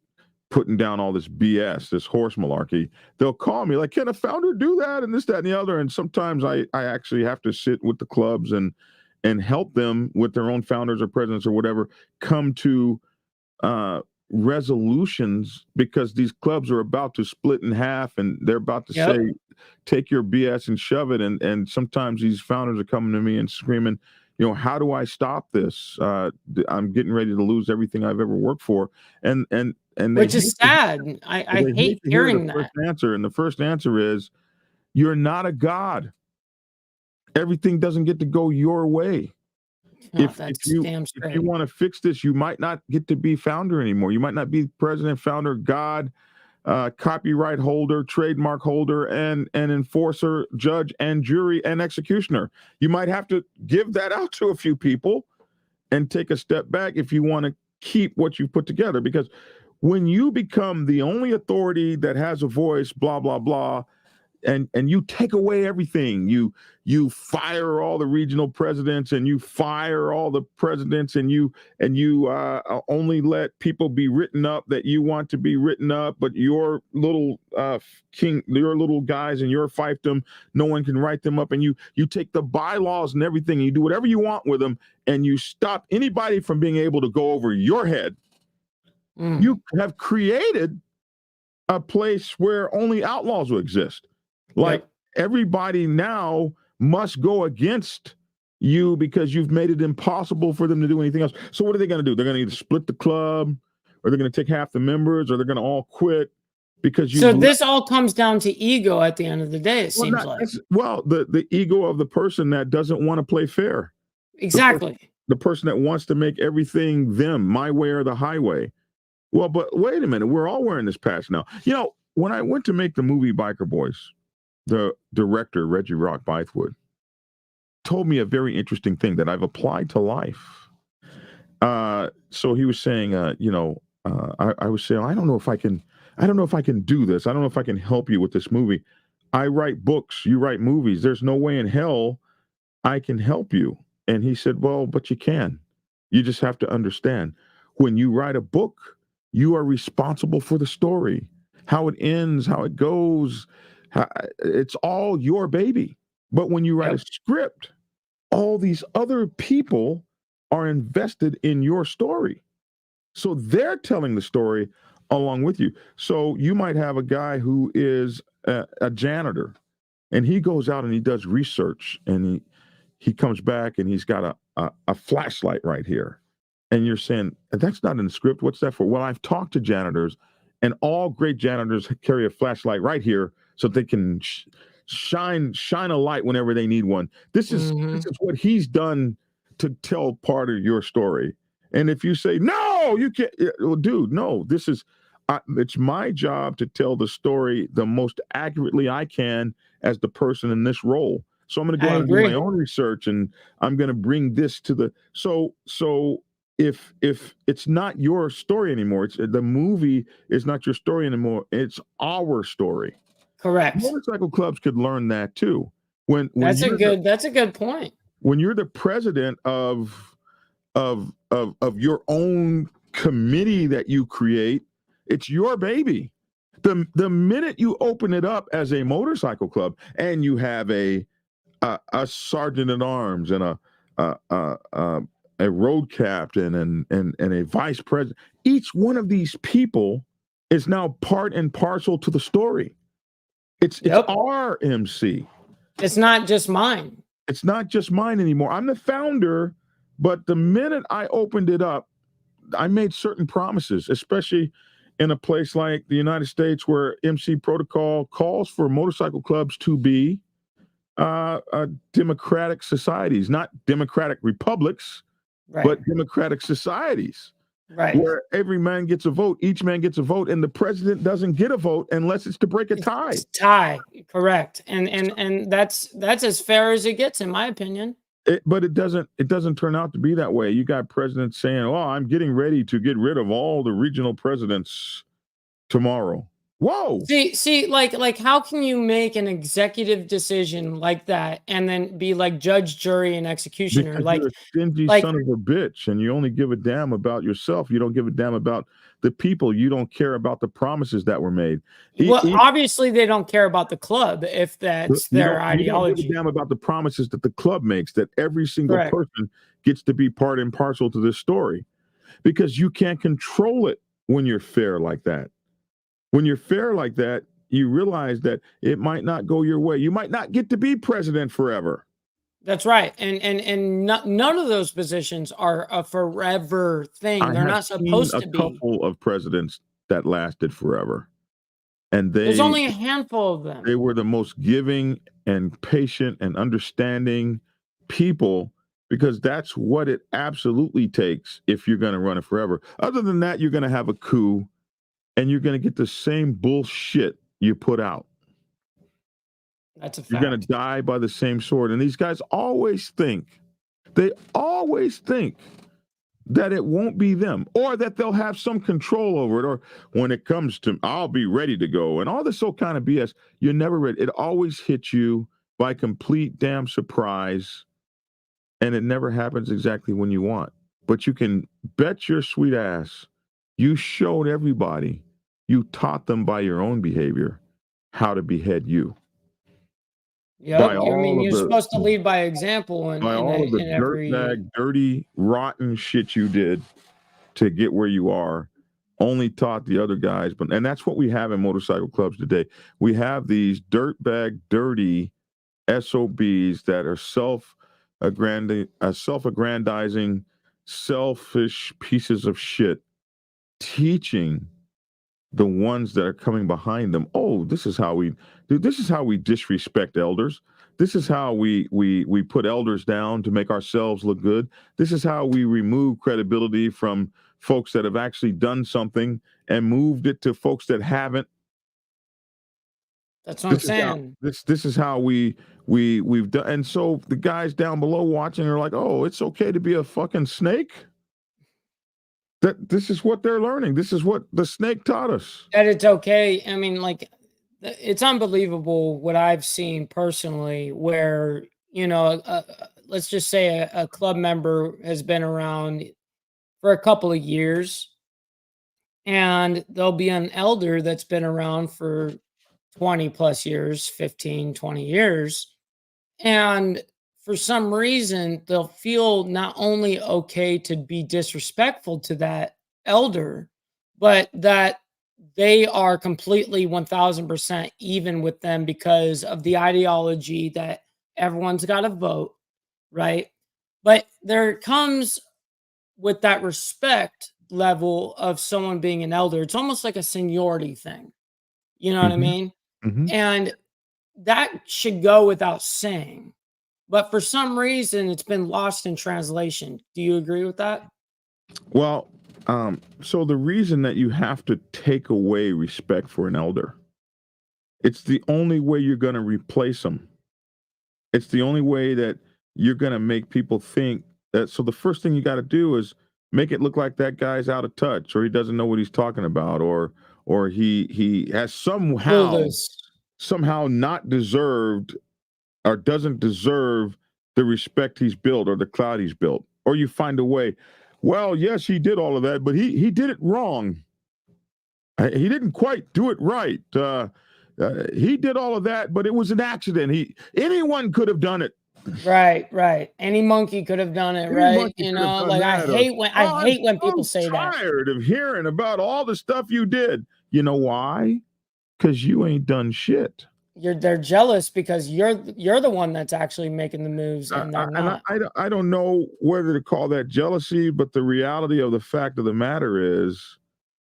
putting down all this BS, this horse malarkey, they'll call me like, can a founder do that? And this, that, and the other. And sometimes I actually have to sit with the clubs and help them with their own founders or presidents or whatever come to resolutions, because these clubs are about to split in half and they're about to say, take your BS and shove it. And sometimes these founders are coming to me and screaming, you know, how do I stop this? I'm getting ready to lose everything I've ever worked for. And
which is sad. I hate hearing that.
The first answer is, you're not a god. Everything doesn't get to go your way.
Oh,
if you want to fix this, you might not get to be founder anymore. You might not be president, founder, god, copyright holder, trademark holder, and enforcer, judge, and jury, and executioner. You might have to give that out to a few people and take a step back if you want to keep what you've put together. Because when you become the only authority that has a voice, blah, blah, blah, and you take away everything, you fire all the regional presidents and you fire all the presidents, and you only let people be written up that you want to be written up, but your little your little guys in your fiefdom, no one can write them up, and you take the bylaws and everything and you do whatever you want with them, and you stop anybody from being able to go over your head. You have created a place where only outlaws will exist. Like, everybody now must go against you because you've made it impossible for them to do anything else. So what are they going to do? They're going to either split the club, or they're going to take half the members, or they're going to all quit because you.
So this all comes down to ego at the end of the day, it seems like.
Well, the ego of the person that doesn't want to play fair.
Exactly.
The person that wants to make everything them, my way or the highway. Well, but wait a minute. We're all wearing this patch now. You know, when I went to make the movie Biker Boys, the director, Reggie Rock Bythewood, told me a very interesting thing that I've applied to life. So he was saying, I was saying, I don't know if I can do this. I don't know if I can help you with this movie. I write books, you write movies. There's no way in hell I can help you. And he said, well, but you can. You just have to understand, when you write a book, you are responsible for the story, how it ends, how it goes. It's all your baby. But when you write a script, all these other people are invested in your story. So they're telling the story along with you. So you might have a guy who is a janitor, and he goes out and he does research, and he comes back and he's got a flashlight right here. And you're saying, that's not in the script. What's that for? Well, I've talked to janitors, and all great janitors carry a flashlight right here so they can shine a light whenever they need one. This is what he's done to tell part of your story. And if you say, no, you can't, well, dude, no, this is, it's my job to tell the story the most accurately I can as the person in this role. So I'm going to go out and do my own research, and I'm going to bring this to the, so if it's not your story anymore, it's the movie is not your story anymore. It's our story.
Correct.
Motorcycle clubs could learn that too.
That's a good point.
When you're the president of your own committee that you create, it's your baby. The minute you open it up as a motorcycle club, and you have a sergeant at arms and a road captain and a vice president, each one of these people is now part and parcel to the story. It's our MC.
It's not just mine.
It's not just mine anymore. I'm the founder, but the minute I opened it up, I made certain promises, especially in a place like the United States, where MC protocol calls for motorcycle clubs to be democratic societies, not democratic republics, but democratic societies. Right. Where every man gets a vote, each man gets a vote, and the president doesn't get a vote unless it's to break a tie.
Tie, correct. And that's as fair as it gets, in my opinion.
But it doesn't turn out to be that way. You got presidents saying, "Oh, I'm getting ready to get rid of all the regional presidents tomorrow." Whoa.
See, like how can you make an executive decision like that and then be like judge, jury, and executioner?
Because
like
you're a stingy son of a bitch, and you only give a damn about yourself. You don't give a damn about the people. You don't care about the promises that were made.
Well, obviously they don't care about the club if that's their
You don't
ideology.
give a damn about the promises that the club makes, that every single
Correct.
person gets to be part and parcel to this story, because you can't control it when you're fair like that. When you're fair like that, you realize that it might not go your way. You might not get to be president forever.
That's right. And none of those positions are a forever thing. They're not supposed to be.
A couple of presidents that lasted forever. And
there's only a handful of them.
They were the most giving and patient and understanding people, because that's what it absolutely takes if you're going to run it forever. Other than that, you're going to have a coup and you're going to get the same bullshit you put out.
That's a fact.
You're going to die by the same sword. And these guys always think that it won't be them, or that they'll have some control over it, or when it comes to, I'll be ready to go, and all this old kind of BS. You're never ready. It always hits you by complete damn surprise, and it never happens exactly when you want. But you can bet your sweet ass you showed everybody, you taught them by your own behavior how to behead you.
Yeah, I mean, you're supposed to lead by example, and
by all of the dirtbag, dirty, rotten shit you did to get where you are. Only taught the other guys, and that's what we have in motorcycle clubs today. We have these dirtbag, dirty SOBs that are self-aggrandizing, selfish pieces of shit, teaching the ones that are coming behind them, oh, this is how we disrespect elders. This is how we put elders down to make ourselves look good. This is how we remove credibility from folks that have actually done something and moved it to folks that haven't.
That's what I'm saying.
This is how we've done. And so the guys down below watching are like, oh, it's okay to be a fucking snake. That this is what they're learning. This is what the snake taught us.
That it's okay. I mean, like, it's unbelievable what I've seen personally, where, you know, let's just say a club member has been around for a couple of years, and there'll be an elder that's been around for 20 plus years, 15, 20 years. And for some reason, they'll feel not only okay to be disrespectful to that elder, but that they are completely 1000% even with them because of the ideology that everyone's got to vote, right? But there comes with that respect level of someone being an elder. It's almost like a seniority thing. You know what I mean?
Mm-hmm.
And that should go without saying. But for some reason, it's been lost in translation. Do you agree with that?
Well, so the reason that you have to take away respect for an elder, it's the only way you're going to replace them. It's the only way that you're going to make people think that. So the first thing you got to do is make it look like that guy's out of touch, or he doesn't know what he's talking about, or he has somehow not deserved, or doesn't deserve the respect he's built or the clout he's built. Or you find a way, well, yes, he did all of that, but he did it wrong. He didn't quite do it right. He did all of that, but it was an accident. Anyone could have done it.
Right. Any monkey could have done it, right? You know, like I hate when people say that.
I'm tired of hearing about all the stuff you did. You know why? Because you ain't done shit.
They're jealous because you're the one that's actually making the moves, and they're not.
And I don't know whether to call that jealousy, but the reality of the fact of the matter is,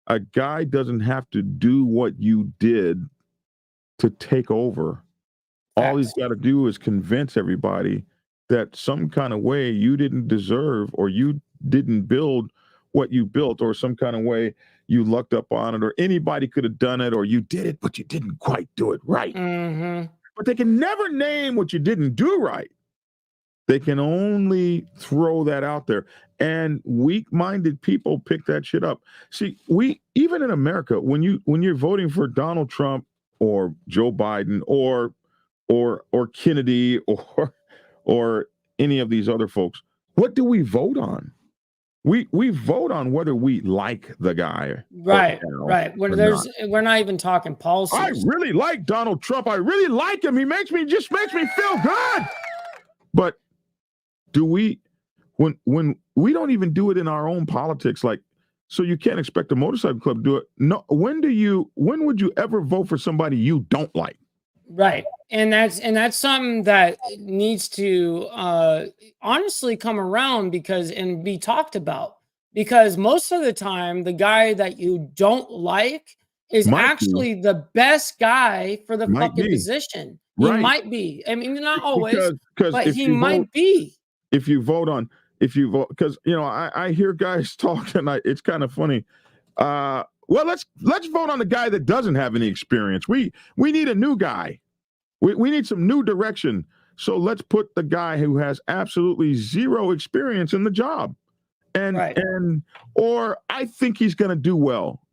a guy doesn't have to do what you did to take over. All he's got to do is convince everybody that some kind of way you didn't deserve, or you didn't build what you built, or some kind of way you lucked up on it, or anybody could have done it, or you did it, but you didn't quite do it right.
Mm-hmm.
But they can never name what you didn't do right. They can only throw that out there. And weak-minded people pick that shit up. See, even in America, when you're voting for Donald Trump or Joe Biden or Kennedy or any of these other folks, what do we vote on? we vote on whether we like the guy.
Right.
or
When
not.
we're not even talking
I
policies.
really like Donald Trump. I really like him. He makes me feel good. But do we, when we don't even do it in our own politics, like, so you can't expect a motorcycle club to do it. No, when would you ever vote for somebody you don't like?
Right. And that's something that needs to honestly come around and be talked about, because most of the time the guy that you don't like is actually the best guy for the fucking position. He might be. I mean, not always, but he might be.
If you vote, because I hear guys talk, and it's kind of funny. Well, let's vote on the guy that doesn't have any experience. We need a new guy. We need some new direction. So let's put the guy who has absolutely zero experience in the job, or I think he's going to do well.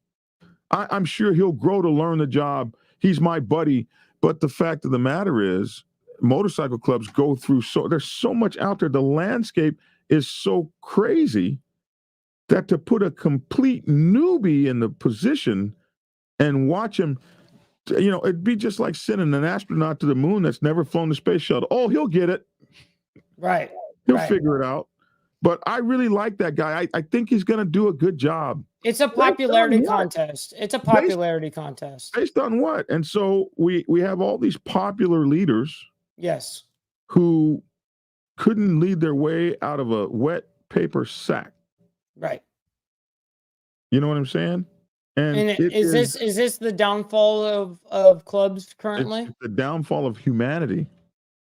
I'm sure he'll grow to learn the job. He's my buddy. But the fact of the matter is, motorcycle clubs go through there's so much out there. The landscape is so crazy that to put a complete newbie in the position and watch him, it'd be just like sending an astronaut to the moon that's never flown the space shuttle. Oh, he'll get it.
Right.
He'll figure it out. But I really like that guy. I think he's going to do a good job.
It's a popularity contest. It's a popularity contest.
Based on what? And so we have all these popular leaders.
Yes.
Who couldn't lead their way out of a wet paper sack.
Right.
You know what I'm saying?
And is this the downfall of clubs currently?
It's the downfall of humanity.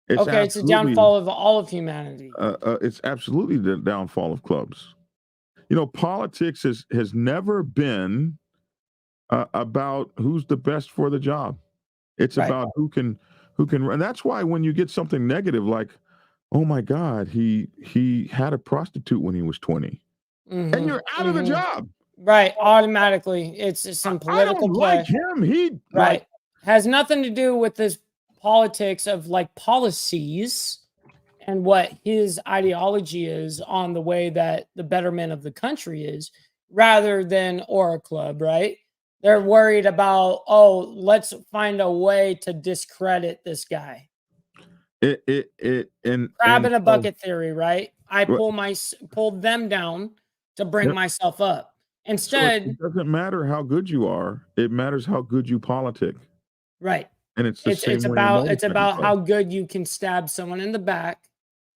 It's a downfall of all of humanity.
It's absolutely the downfall of clubs. Politics has never been about who's the best for the job. It's about who can run. That's why when you get something negative like, oh my God, he had a prostitute when he was 20, and you're out of the job.
Right, automatically. It's some political play.
Like him. He
has nothing to do with this politics of like policies and what his ideology is on the way that the betterment of the country is, rather than or club, right? They're worried about, let's find a way to discredit this guy. Crab in a bucket theory, right? I pulled them down to bring myself up. Instead,
so it doesn't matter how good you are; it matters how good you politic.
Right.
And it's
about how good you can stab someone in the back.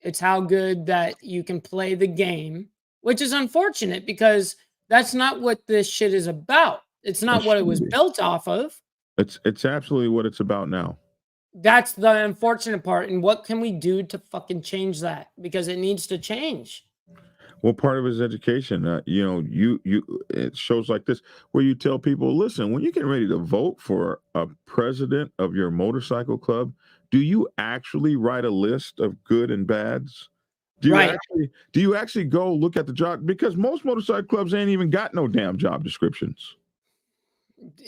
It's how good that you can play the game, which is unfortunate because that's not what this shit is about. It's not what it was built off of.
It's absolutely what it's about now.
That's the unfortunate part. And what can we do to fucking change that? Because it needs to change.
Well, part of his education, it shows like this where you tell people, listen, when you get ready to vote for a president of your motorcycle club, do you actually write a list of good and bads? Do you actually go look at the job? Because most motorcycle clubs ain't even got no damn job descriptions.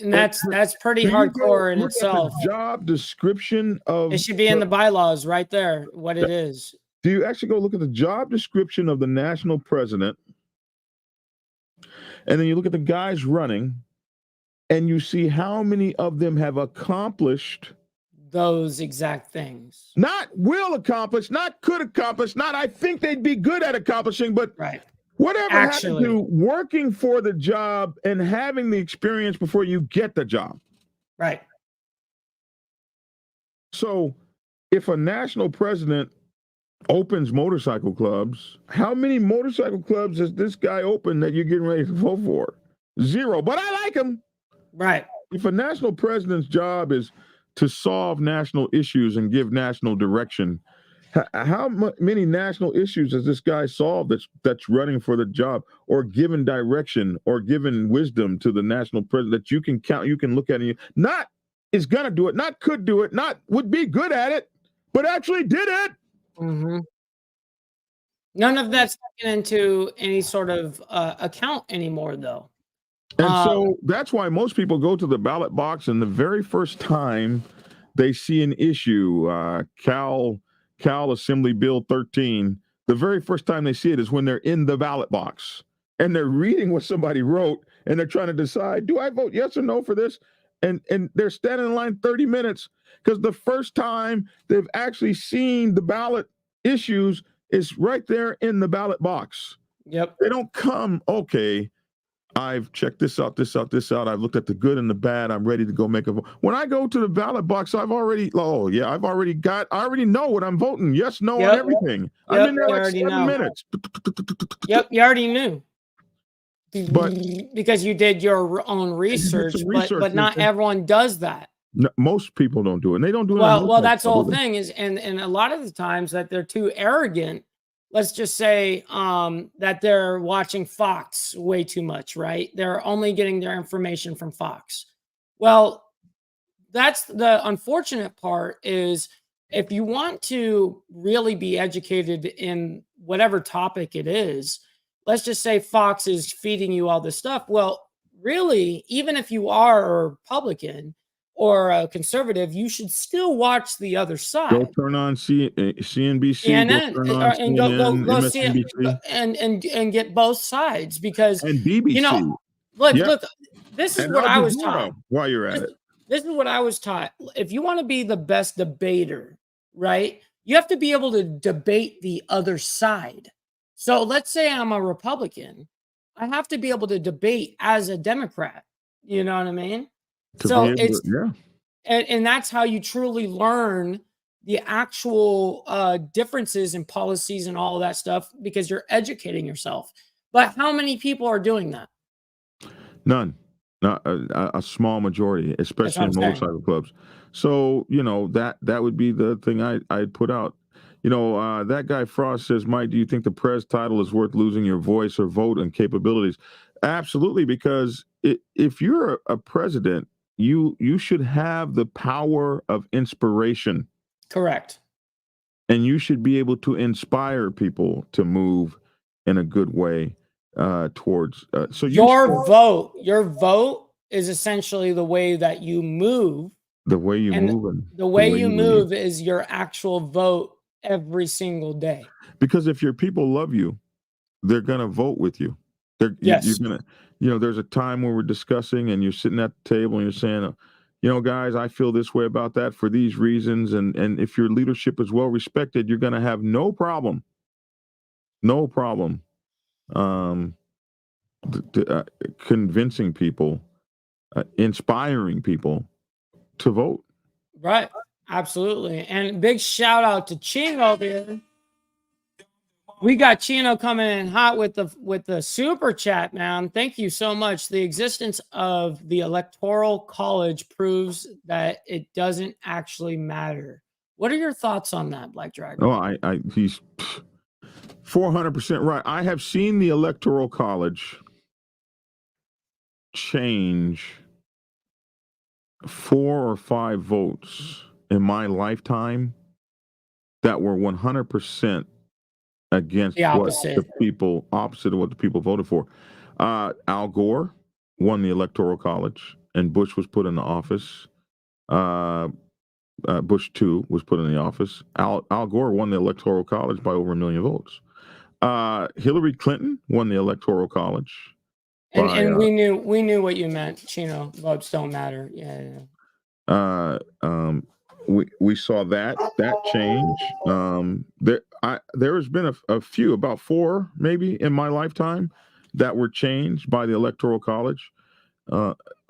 And that's pretty hardcore in itself.
Job description of
it should be in the bylaws right there, what it is.
Do you actually go look at the job description of the national president, and then you look at the guys running, and you see how many of them have accomplished
those exact things?
Not will accomplish, not could accomplish, not I think they'd be good at accomplishing, but whatever happened to working for the job and having the experience before you get the job.
Right.
So if a national president opens motorcycle clubs, how many motorcycle clubs has this guy opened that you're getting ready to vote for? Zero, but I like him.
Right.
If a national president's job is to solve national issues and give national direction, how many national issues has this guy solved that's running for the job, or given direction or given wisdom to the national president that you can count, you can look at, and not is going to do it, not could do it, not would be good at it, but actually did it.
Mm-hmm. None of that's taken into any sort of account anymore, though.
And so that's why most people go to the ballot box, and the very first time they see an issue, Cal Assembly Bill 13, the very first time they see it is when they're in the ballot box. and they're reading what somebody wrote, and they're trying to decide, do I vote yes or no for this? And they're standing in line 30 minutes because the first time they've actually seen the ballot issues is right there in the ballot box.
Yep.
They don't come, okay, I've checked this out. I've looked at the good and the bad. I'm ready to go make a vote. When I go to the ballot box, I already know what I'm voting. Yes, no, on everything. I'm in there like 7 minutes.
Yep, you already knew.
But
because you did your own research, but not everyone does that.
No, most people don't do it. And they don't do it.
Well, that's the whole thing is, and a lot of the times that they're too arrogant. Let's just say that they're watching Fox way too much, right? They're only getting their information from Fox. Well, that's the unfortunate part is if you want to really be educated in whatever topic it is, let's just say Fox is feeding you all this stuff. Well, really, even if you are a Republican or a conservative, you should still watch the other side.
Go turn on CNBC,
CNN, and go see it, and get both sides because
and BBC.
Look, this is what I was taught.
While you're at it,
this is what I was taught. If you want to be the best debater, right, you have to be able to debate the other side. So let's say I'm a Republican, I have to be able to debate as a Democrat. You know what I mean? So it's and that's how you truly learn the actual differences in policies and all of that stuff because you're educating yourself. But how many people are doing that?
None, not a small majority, especially in motorcycle clubs. So that would be the thing I'd put out. That guy Frost says, Mike, do you think the Prez title is worth losing your voice or vote and capabilities? Absolutely, because if you're a president, you should have the power of inspiration.
Correct.
And you should be able to inspire people to move in a good way towards. So
your vote is essentially the way that you move.
The way you move.
The way you move is your actual vote every single day.
Because if your people love you, they're going to vote with you.
Yes.
You're going to. There's a time when we're discussing and you're sitting at the table and you're saying, guys, I feel this way about that for these reasons. And if your leadership is well respected, you're going to have no problem convincing people, inspiring people to vote.
Right. Absolutely. And big shout out to Chino over here. We got Chino coming in hot with the super chat, man. Thank you so much. The existence of the Electoral College proves that it doesn't actually matter. What are your thoughts on that, Black Dragon?
Oh, he's 400% right. I have seen the Electoral College change 4 or 5 votes in my lifetime that were 100% against opposite of what the people voted for. Al Gore won the Electoral College, and Bush was put in the office. Bush 2 was put in the office. Al Gore won the Electoral College by over 1 million votes. Hillary Clinton won the Electoral College.
And we knew what you meant, Chino. Votes don't matter. Yeah.
We saw that change. There has been a few, about 4 maybe in my lifetime, that were changed by the Electoral College,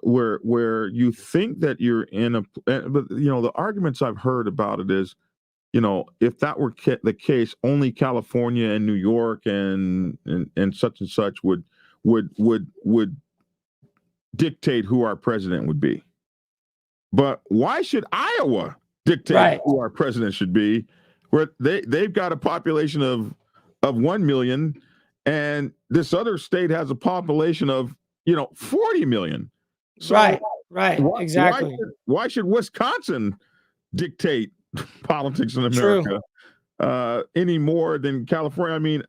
where you think that you're in but the arguments I've heard about it is, if that were the case, only California and New York and such and such would dictate who our president would be. But why should Iowa dictate who our president should be, where they've got a population of 1 million, and this other state has a population of 40 million. So
right, exactly.
Why should Wisconsin dictate politics in America any more than California? I mean,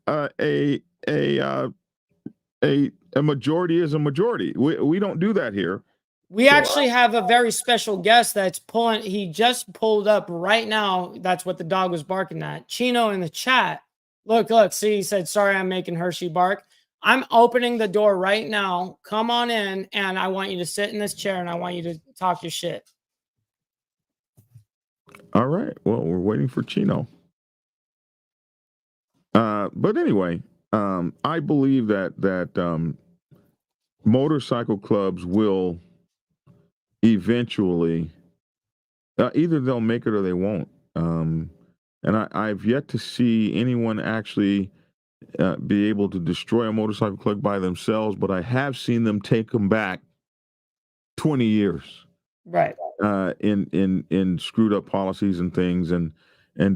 a majority is a majority. We don't do that here.
We actually have a very special guest that's pulling. He just pulled up right now. That's what the dog was barking at. Chino in the chat. Look. See, he said, sorry, I'm making Hershey bark. I'm opening the door right now. Come on in, and I want you to sit in this chair, and I want you to talk your shit.
All right. Well, we're waiting for Chino. But anyway, I believe that motorcycle clubs will eventually either they'll make it or they won't. And I've yet to see anyone actually be able to destroy a motorcycle club by themselves, but I have seen them take them back 20 years.
Right.
In screwed up policies and things and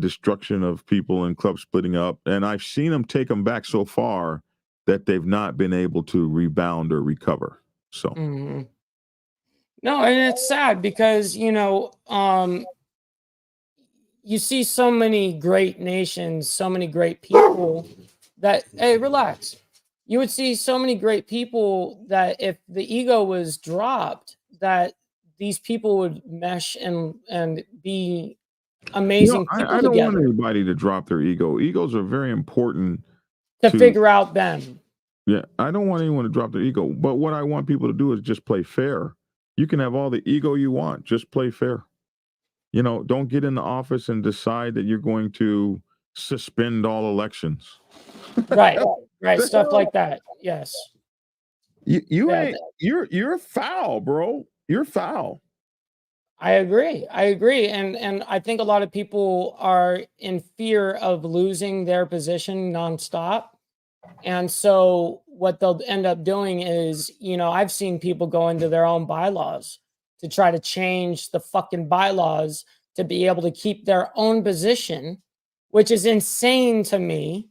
destruction of people and clubs splitting up. And I've seen them take them back so far that they've not been able to rebound or recover. So
no, and it's sad because, you know, you see so many great nations, so many great people that, hey, relax. You would see so many great people that if the ego was dropped, that these people would mesh and be amazing people
I don't
together.
want anybody to drop their ego. Egos are very important
to figure out them.
Yeah, I don't want anyone to drop their ego. But what I want people to do is just play fair. You can have all the ego you want. Just play fair. You know, don't get in the office and decide that you're going to suspend all elections.
Right. Stuff like that. Yes.
You're foul, bro. You're foul.
I agree. And I think a lot of people are in fear of losing their position nonstop. And so what they'll end up doing is, you know, I've seen people go into their own bylaws to try to change the fucking bylaws to be able to keep their own position, which is insane to me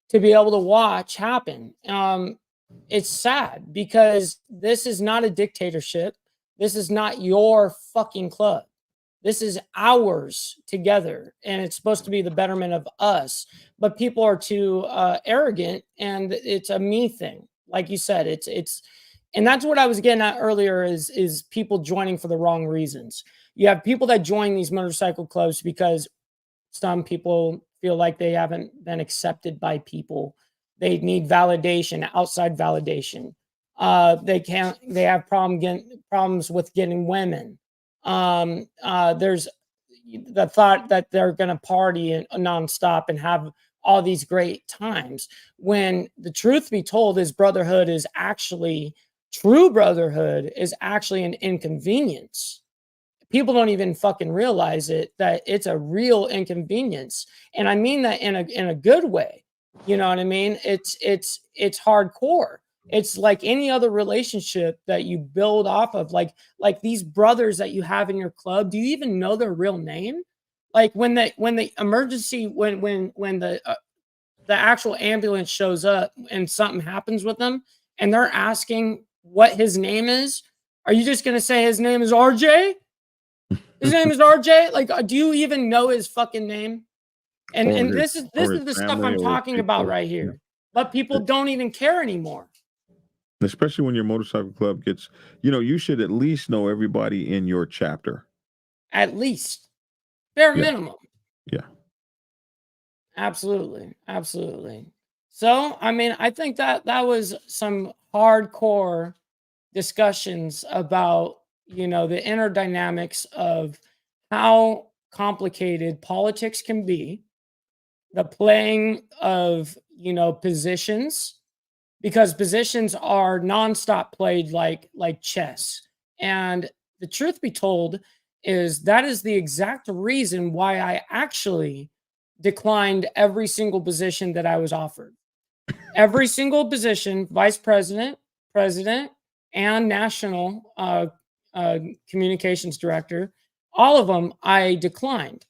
to be able to watch happen. It's sad because this is not a dictatorship. This is not your fucking club. This is ours together, and it's supposed to be the betterment of us. But people are too arrogant, and it's a me thing. Like you said, and that's what I was getting at earlier is people joining for the wrong reasons. You have people that join these motorcycle clubs because some people feel like they haven't been accepted by people. They need validation, outside validation. They have problems with getting women. There's the thought that they're going to party nonstop and have all these great times, when the truth be told is true brotherhood is actually an inconvenience. People don't even fucking realize that it's a real inconvenience. And I mean that in a good way. You know what I mean? It's hardcore. It's like any other relationship that you build off of, like these brothers that you have in your club. Do you even know their real name? Like when the emergency, when the actual ambulance shows up and something happens with them and they're asking what his name is, are you just going to say his name is RJ? His name is RJ? Like, do you even know his fucking name? And this is the stuff I'm talking about right here. But people don't even care anymore.
Especially when your motorcycle club gets, you should at least know everybody in your chapter.
At least. Bare minimum.
Yeah.
Absolutely. So, I mean, I think that was some hardcore discussions about, the inner dynamics of how complicated politics can be, the playing of, positions, because positions are nonstop played like chess. And the truth be told is that is the exact reason why I actually declined every single position that I was offered. Every single position, vice president, president, and national communications director, all of them I declined.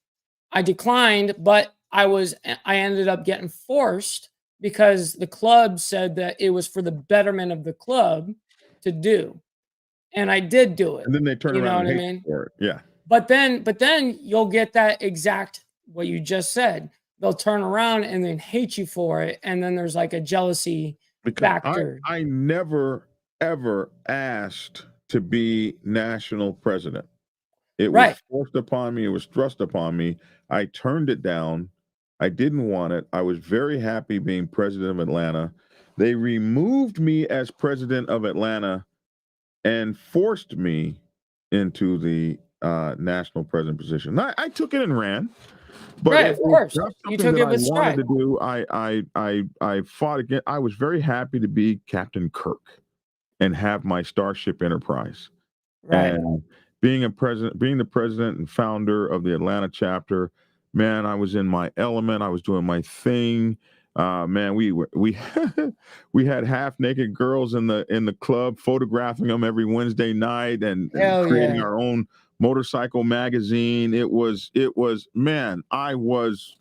But I ended up getting forced because the club said that it was for the betterment of the club to do. And I did do it.
And then they turn around and hate for it. Yeah.
But then you'll get that exact what you just said. They'll turn around and then hate you for it. And then there's like a jealousy factor.
I never, ever asked to be national president. It was forced upon me. It was thrust upon me. I turned it down. I didn't want it. I was very happy being president of Atlanta. They removed me as president of Atlanta and forced me into the national president position. I took it and ran, but
Right, of course.
not
You
something
took
that
it
I
with
wanted
stride.
to do. I fought again. I was very happy to be Captain Kirk and have my Starship Enterprise.
Right.
And being the president and founder of the Atlanta chapter, man, I was in my element. I was doing my thing. Man, we we had half naked girls in the club, photographing them every Wednesday night, and
Hell
creating
yeah.
our own motorcycle magazine. It was man, I was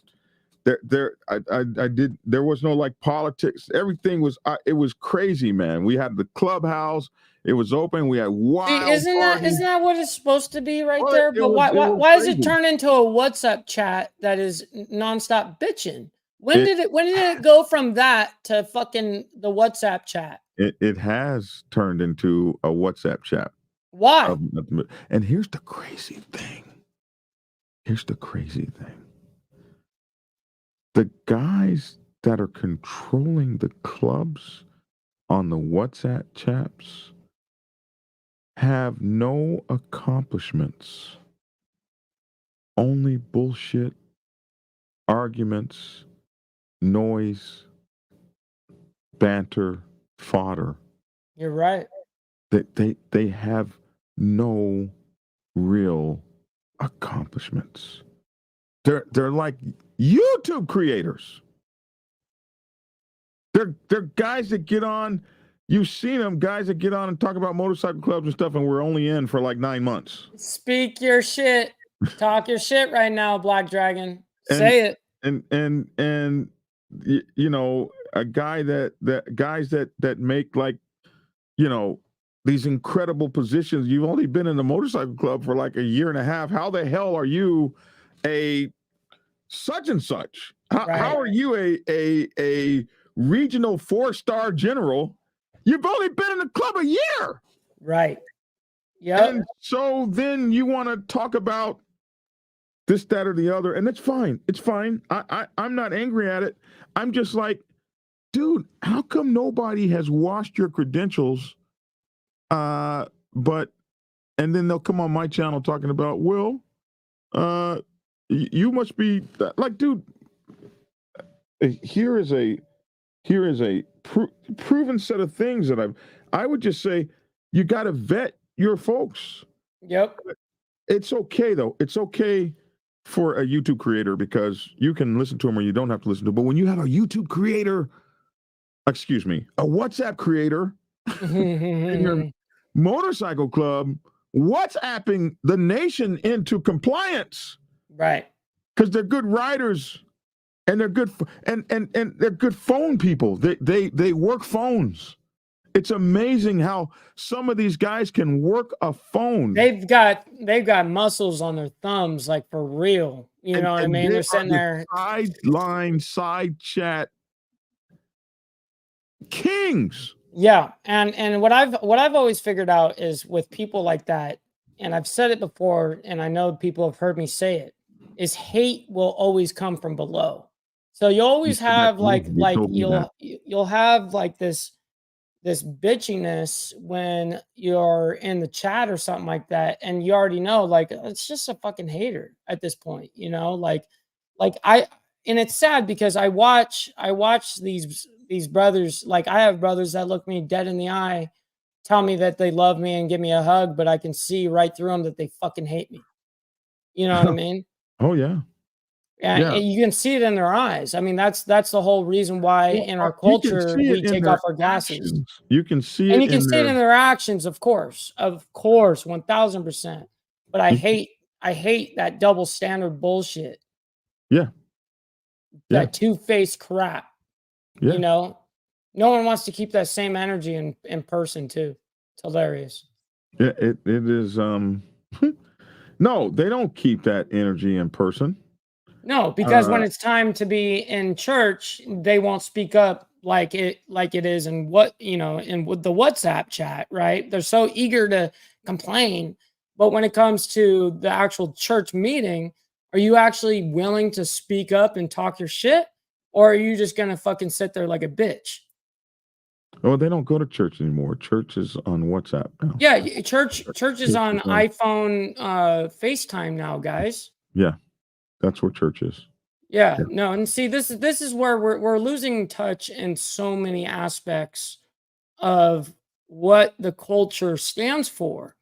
there. I did. There was no like politics. Everything was. It was crazy, man. We had the clubhouse. It was open. We had
See,
wild
isn't
parties.
that what it's supposed to be right
But
there?
it
But
was
why does it
crazy.
turn into a WhatsApp chat that is nonstop bitching? When
It-
did it go from that to fucking the WhatsApp chat?
It has turned into a WhatsApp chat.
Why?
And here's the crazy thing. The guys that are controlling the clubs on the WhatsApp chats have no accomplishments, only bullshit, arguments, noise, banter, fodder.
You're right.
They have no real accomplishments. They're like YouTube creators. They're guys that get on. You've seen them, guys that get on and talk about motorcycle clubs and stuff, and we're only in for like 9 months.
Speak your shit. Talk your shit right now, Black Dragon. Say it.
And you know, a guy guys that make like, you know, these incredible positions. You've only been in the motorcycle club for like a year and a half. How the hell are you a such and such? How are you a regional 4-star general? You've only been in the club a year.
Right. Yeah.
And so then you want to talk about this, that, or the other, and that's fine. It's fine. I'm not angry at it. I'm just like, dude, how come nobody has washed your credentials? But and then they'll come on my channel talking about, well, you must be like, dude. Here is a proven set of things that I would just say you got to vet your folks.
Yep.
It's okay though. It's okay for a YouTube creator because you can listen to them or you don't have to listen to them. But when you have a YouTube creator, a WhatsApp creator in your motorcycle club, WhatsApping the nation into compliance.
Right.
Because they're good riders and they're good and they're good phone people. They work phones. It's amazing how some of these guys can work a phone.
They've got muscles on their thumbs, like for real. You know what I mean? They're sitting there
side chat kings.
Yeah, and what I've always figured out is with people like that, and I've said it before, and I know people have heard me say it, is hate will always come from below. So you always have you'll have like this bitchiness when you're in the chat or something like that, and you already know like it's just a fucking hater at this point, you know, like and it's sad because I watch these brothers, like I have brothers that look me dead in the eye, tell me that they love me and give me a hug, but I can see right through them that they fucking hate me. You know what I mean?
Oh yeah.
And you can see it in their eyes. I mean, that's the whole reason why in our culture we take off our glasses.
You can see it,
and you can see it in their actions, of course, 1000%. But I hate that double standard bullshit.
Yeah.
That two-faced crap.
Yeah.
You know, no one wants to keep that same energy in person too. It's hilarious.
Yeah, it is. No, they don't keep that energy in person.
No, because when it's time to be in church, they won't speak up like it is in with the WhatsApp chat, right? They're so eager to complain, but when it comes to the actual church meeting, are you actually willing to speak up and talk your shit, or are you just gonna fucking sit there like a bitch?
Oh, they don't go to church anymore. Church is on WhatsApp now.
Yeah, church is on
is on-
iPhone FaceTime now, guys.
Yeah, that's where church is.
Yeah,
Yeah.
no, and see, this is where we're losing touch in so many aspects of what the culture stands for.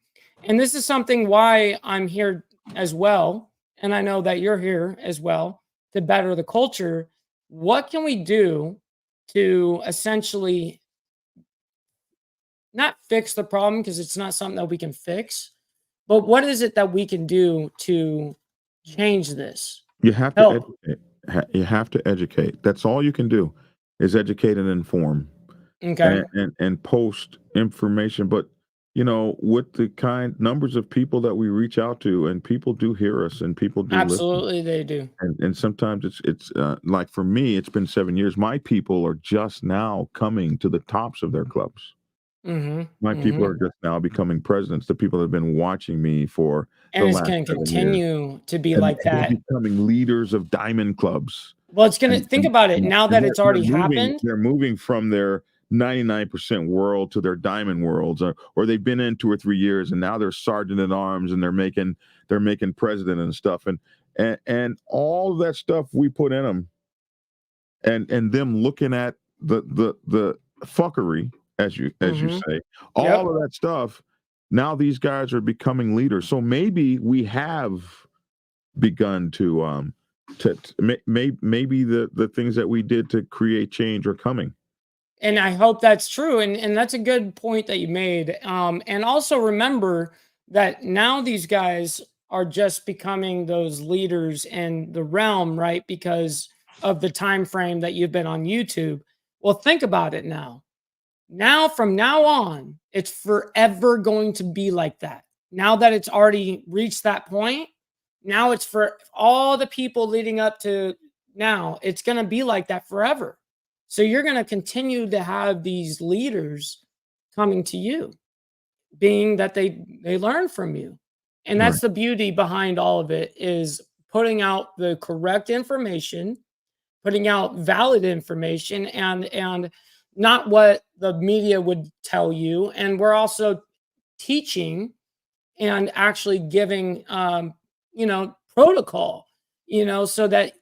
And this is something why I'm here as well, and I know that you're here as well, to better the culture. What can we do to essentially not fix the problem, because it's not something that we can fix, but what is it that we can do to change this?
You have to
Help.
educate. You have to educate. That's all you can do is educate and inform
Okay.
and post information. But you know, with the kind numbers of people that we reach out to, and people do hear us, and people do listen.
Absolutely, they do.
And sometimes it's like for me, it's been 7 years. My people are just now coming to the tops of their clubs. My people are just now becoming presidents. The people that have been watching me for
And
the
it's
last
going to
7 years.
continue to be
And
like
they're
that.
becoming leaders of diamond clubs.
Well, it's going to think about it
And-
now
and
that it's already
they're moving-
happened.
They're moving from their 99% world to their diamond worlds, or they've been in 2 or 3 years, and now they're sergeant at arms, and they're making president and stuff, and all of that stuff we put in them, and them looking at the fuckery, as you say, all
Yep.
of that stuff. Now these guys are becoming leaders, so maybe we have begun to maybe the things that we did to create change are coming.
And I hope that's true. And that's a good point that you made. And also remember that now these guys are just becoming those leaders in the realm, right? Because of the time frame that you've been on YouTube. Well, think about it now. Now, from now on, it's forever going to be like that. Now that it's already reached that point, now it's for all the people leading up to now, it's going to be like that forever. So you're going to continue to have these leaders coming to you, being that they learn from you. And that's
Right.
the beauty behind all of it, is putting out the correct information, putting out valid information, and not what the media would tell you. And we're also teaching and actually giving protocol, so that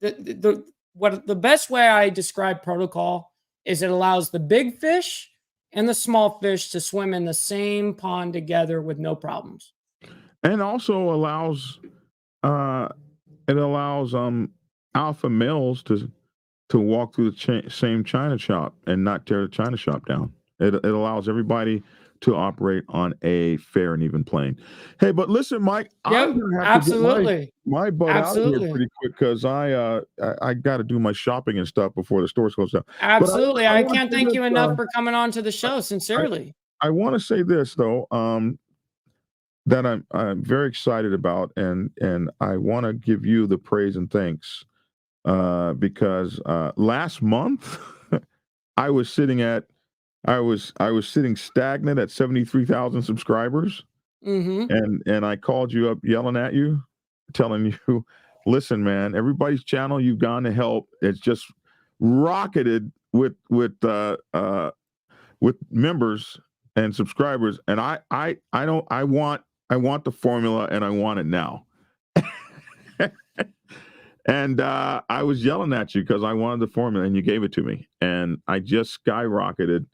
the best way I describe protocol is it allows the big fish and the small fish to swim in the same pond together with no problems.
And also allows alpha males to walk through the same china shop and not tear the china shop down. It allows everybody to operate on a fair and even plane. Hey, but listen, Mike, I'm gonna have
absolutely.
to get my butt out of here pretty quick, because I got to do my shopping and stuff before the stores close down.
Absolutely.
I
I
wanna
can't
say
thank
this,
you enough for coming on to the show, sincerely.
I want to say this though, that I'm very excited about, and I want to give you the praise and thanks, because last month I was sitting stagnant at 73,000 subscribers, and I called you up yelling at you, telling you, listen, man, everybody's channel you've gone to help, it's just rocketed with members and subscribers, and I want the formula, and I want it now. And I was yelling at you because I wanted the formula, and you gave it to me, and I just skyrocketed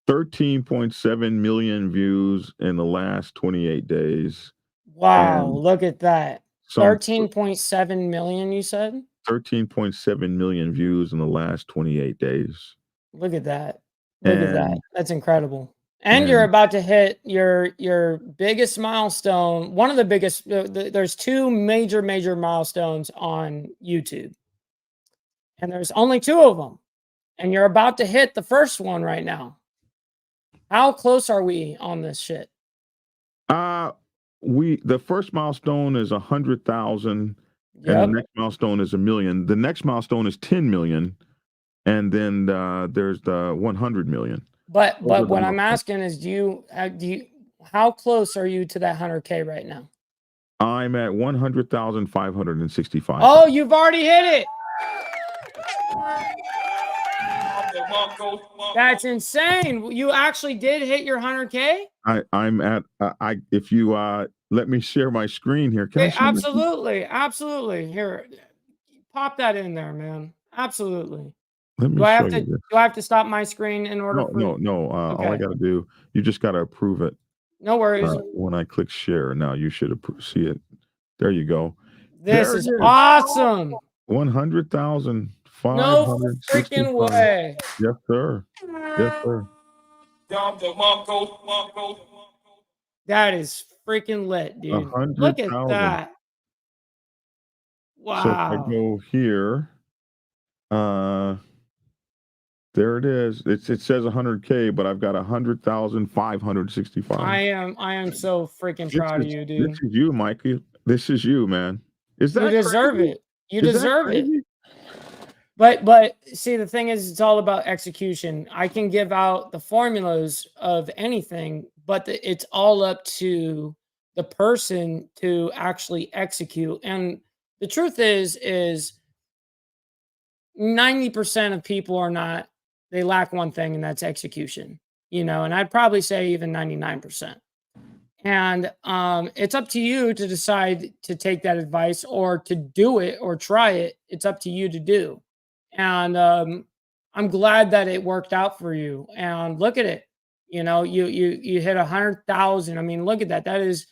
13.7 million views in the last 28 days.
Wow,
And
look at that.
So
13.7 million, you said?
13.7 million views in the last 28 days.
Look at that. Look at that.
And-
That's incredible. And you're about to hit your biggest milestone. One of the biggest, there's two major milestones on YouTube. And there's only two of them. And you're about to hit the first one right now. How close are we on this shit?
The first milestone is 100,000, and the
Yep.
next milestone is 1 million. The next milestone is 10 million, and then there's the 100 million.
But
Those are
what
the
I'm asking is, how close are you to that 100K right now?
I'm at 100,565.
Oh, you've already hit it. That's insane. You actually did hit your 100K?
I'm at if you let me share my screen here. Can I share my screen?
Absolutely. Here, pop that in there, man. Absolutely.
Let me
Do I have
show
to
you this.
do I have to stop my screen in order for
No. All I
Okay.
got to do, you just got to approve it.
No worries.
When I click share, now you should see it. There you go.
This
There
is
it is.
awesome.
100,565.
No freaking way.
Yes, sir. Yes, sir.
That is freaking lit, dude. Look at
100,000.
that.
So if I
Wow.
go here, there it is. It says 100K, but I've got 100,565.
I am so freaking proud of you, dude.
This is you, Mikey. This is you, man. Is that
You deserve
crazy?
it. You
Is that
deserve it.
crazy?
But see, the thing is, it's all about execution. I can give out the formulas of anything, but it's all up to the person to actually execute. And the truth is 90% of people are not, they lack one thing, and that's execution, and I'd probably say even 99%. And it's up to you to decide to take that advice or to do it or try it. It's up to you to do. And I'm glad that it worked out for you. And look at it. You hit 100,000. I mean, look at that. That is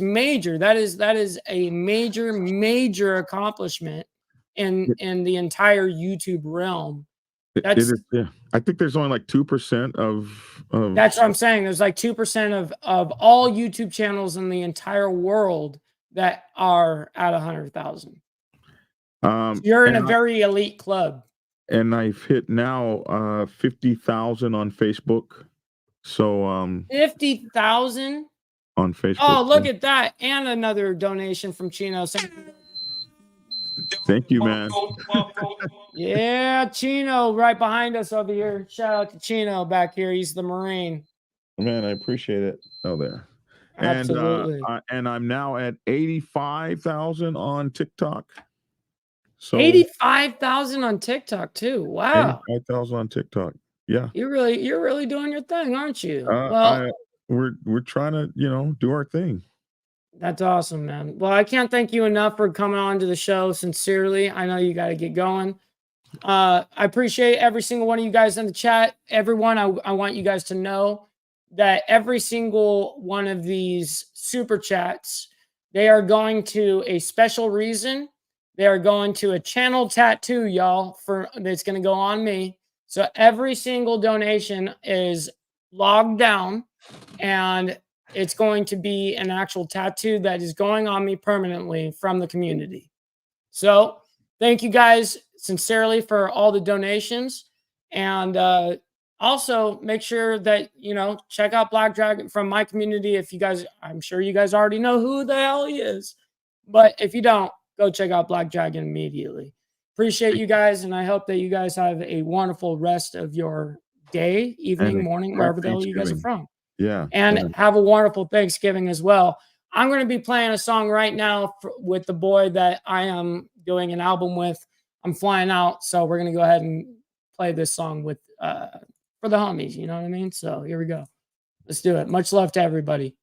major. That is a major accomplishment in the entire YouTube realm.
It is, yeah. I think there's only like 2% of
That's what I'm saying. There's like 2% of all YouTube channels in the entire world that are at 100,000. You're in a very elite club.
And I've hit now 50,000 on Facebook. So
50,000
on Facebook.
Oh, look at that. And another donation from Chino.
Thank you, man.
Yeah, Chino right behind us over here. Shout out to Chino back here. He's the Marine.
Man, I appreciate it. Oh, there.
Absolutely.
And I'm now at 85,000 on TikTok. So
85,000 on TikTok too. Wow.
85,000 on TikTok. Yeah.
You're really doing your thing, aren't you?
We're trying to, do our thing.
That's awesome, man. Well, I can't thank you enough for coming on to the show. Sincerely, I know you got to get going. I appreciate every single one of you guys in the chat. Everyone, I want you guys to know that every single one of these super chats, they are going to a special reason. They are going to a channel tattoo, y'all, that's going to go on me. So every single donation is logged down, and it's going to be an actual tattoo that is going on me permanently from the community. So thank you guys sincerely for all the donations. And also make sure that, check out Black Dragon from my community. If you guys, I'm sure you guys already know who the hell he is. But if you don't, go check out Black Dragon immediately. Appreciate you guys. And I hope that you guys have a wonderful rest of your day, evening, morning, wherever the hell you guys are from.
Yeah.
And have a wonderful Thanksgiving as well. I'm going to be playing a song right now with the boy that I am doing an album with. I'm flying out, so we're going to go ahead and play this song with for the homies, you know what I mean? So here we go. Let's do it. Much love to everybody.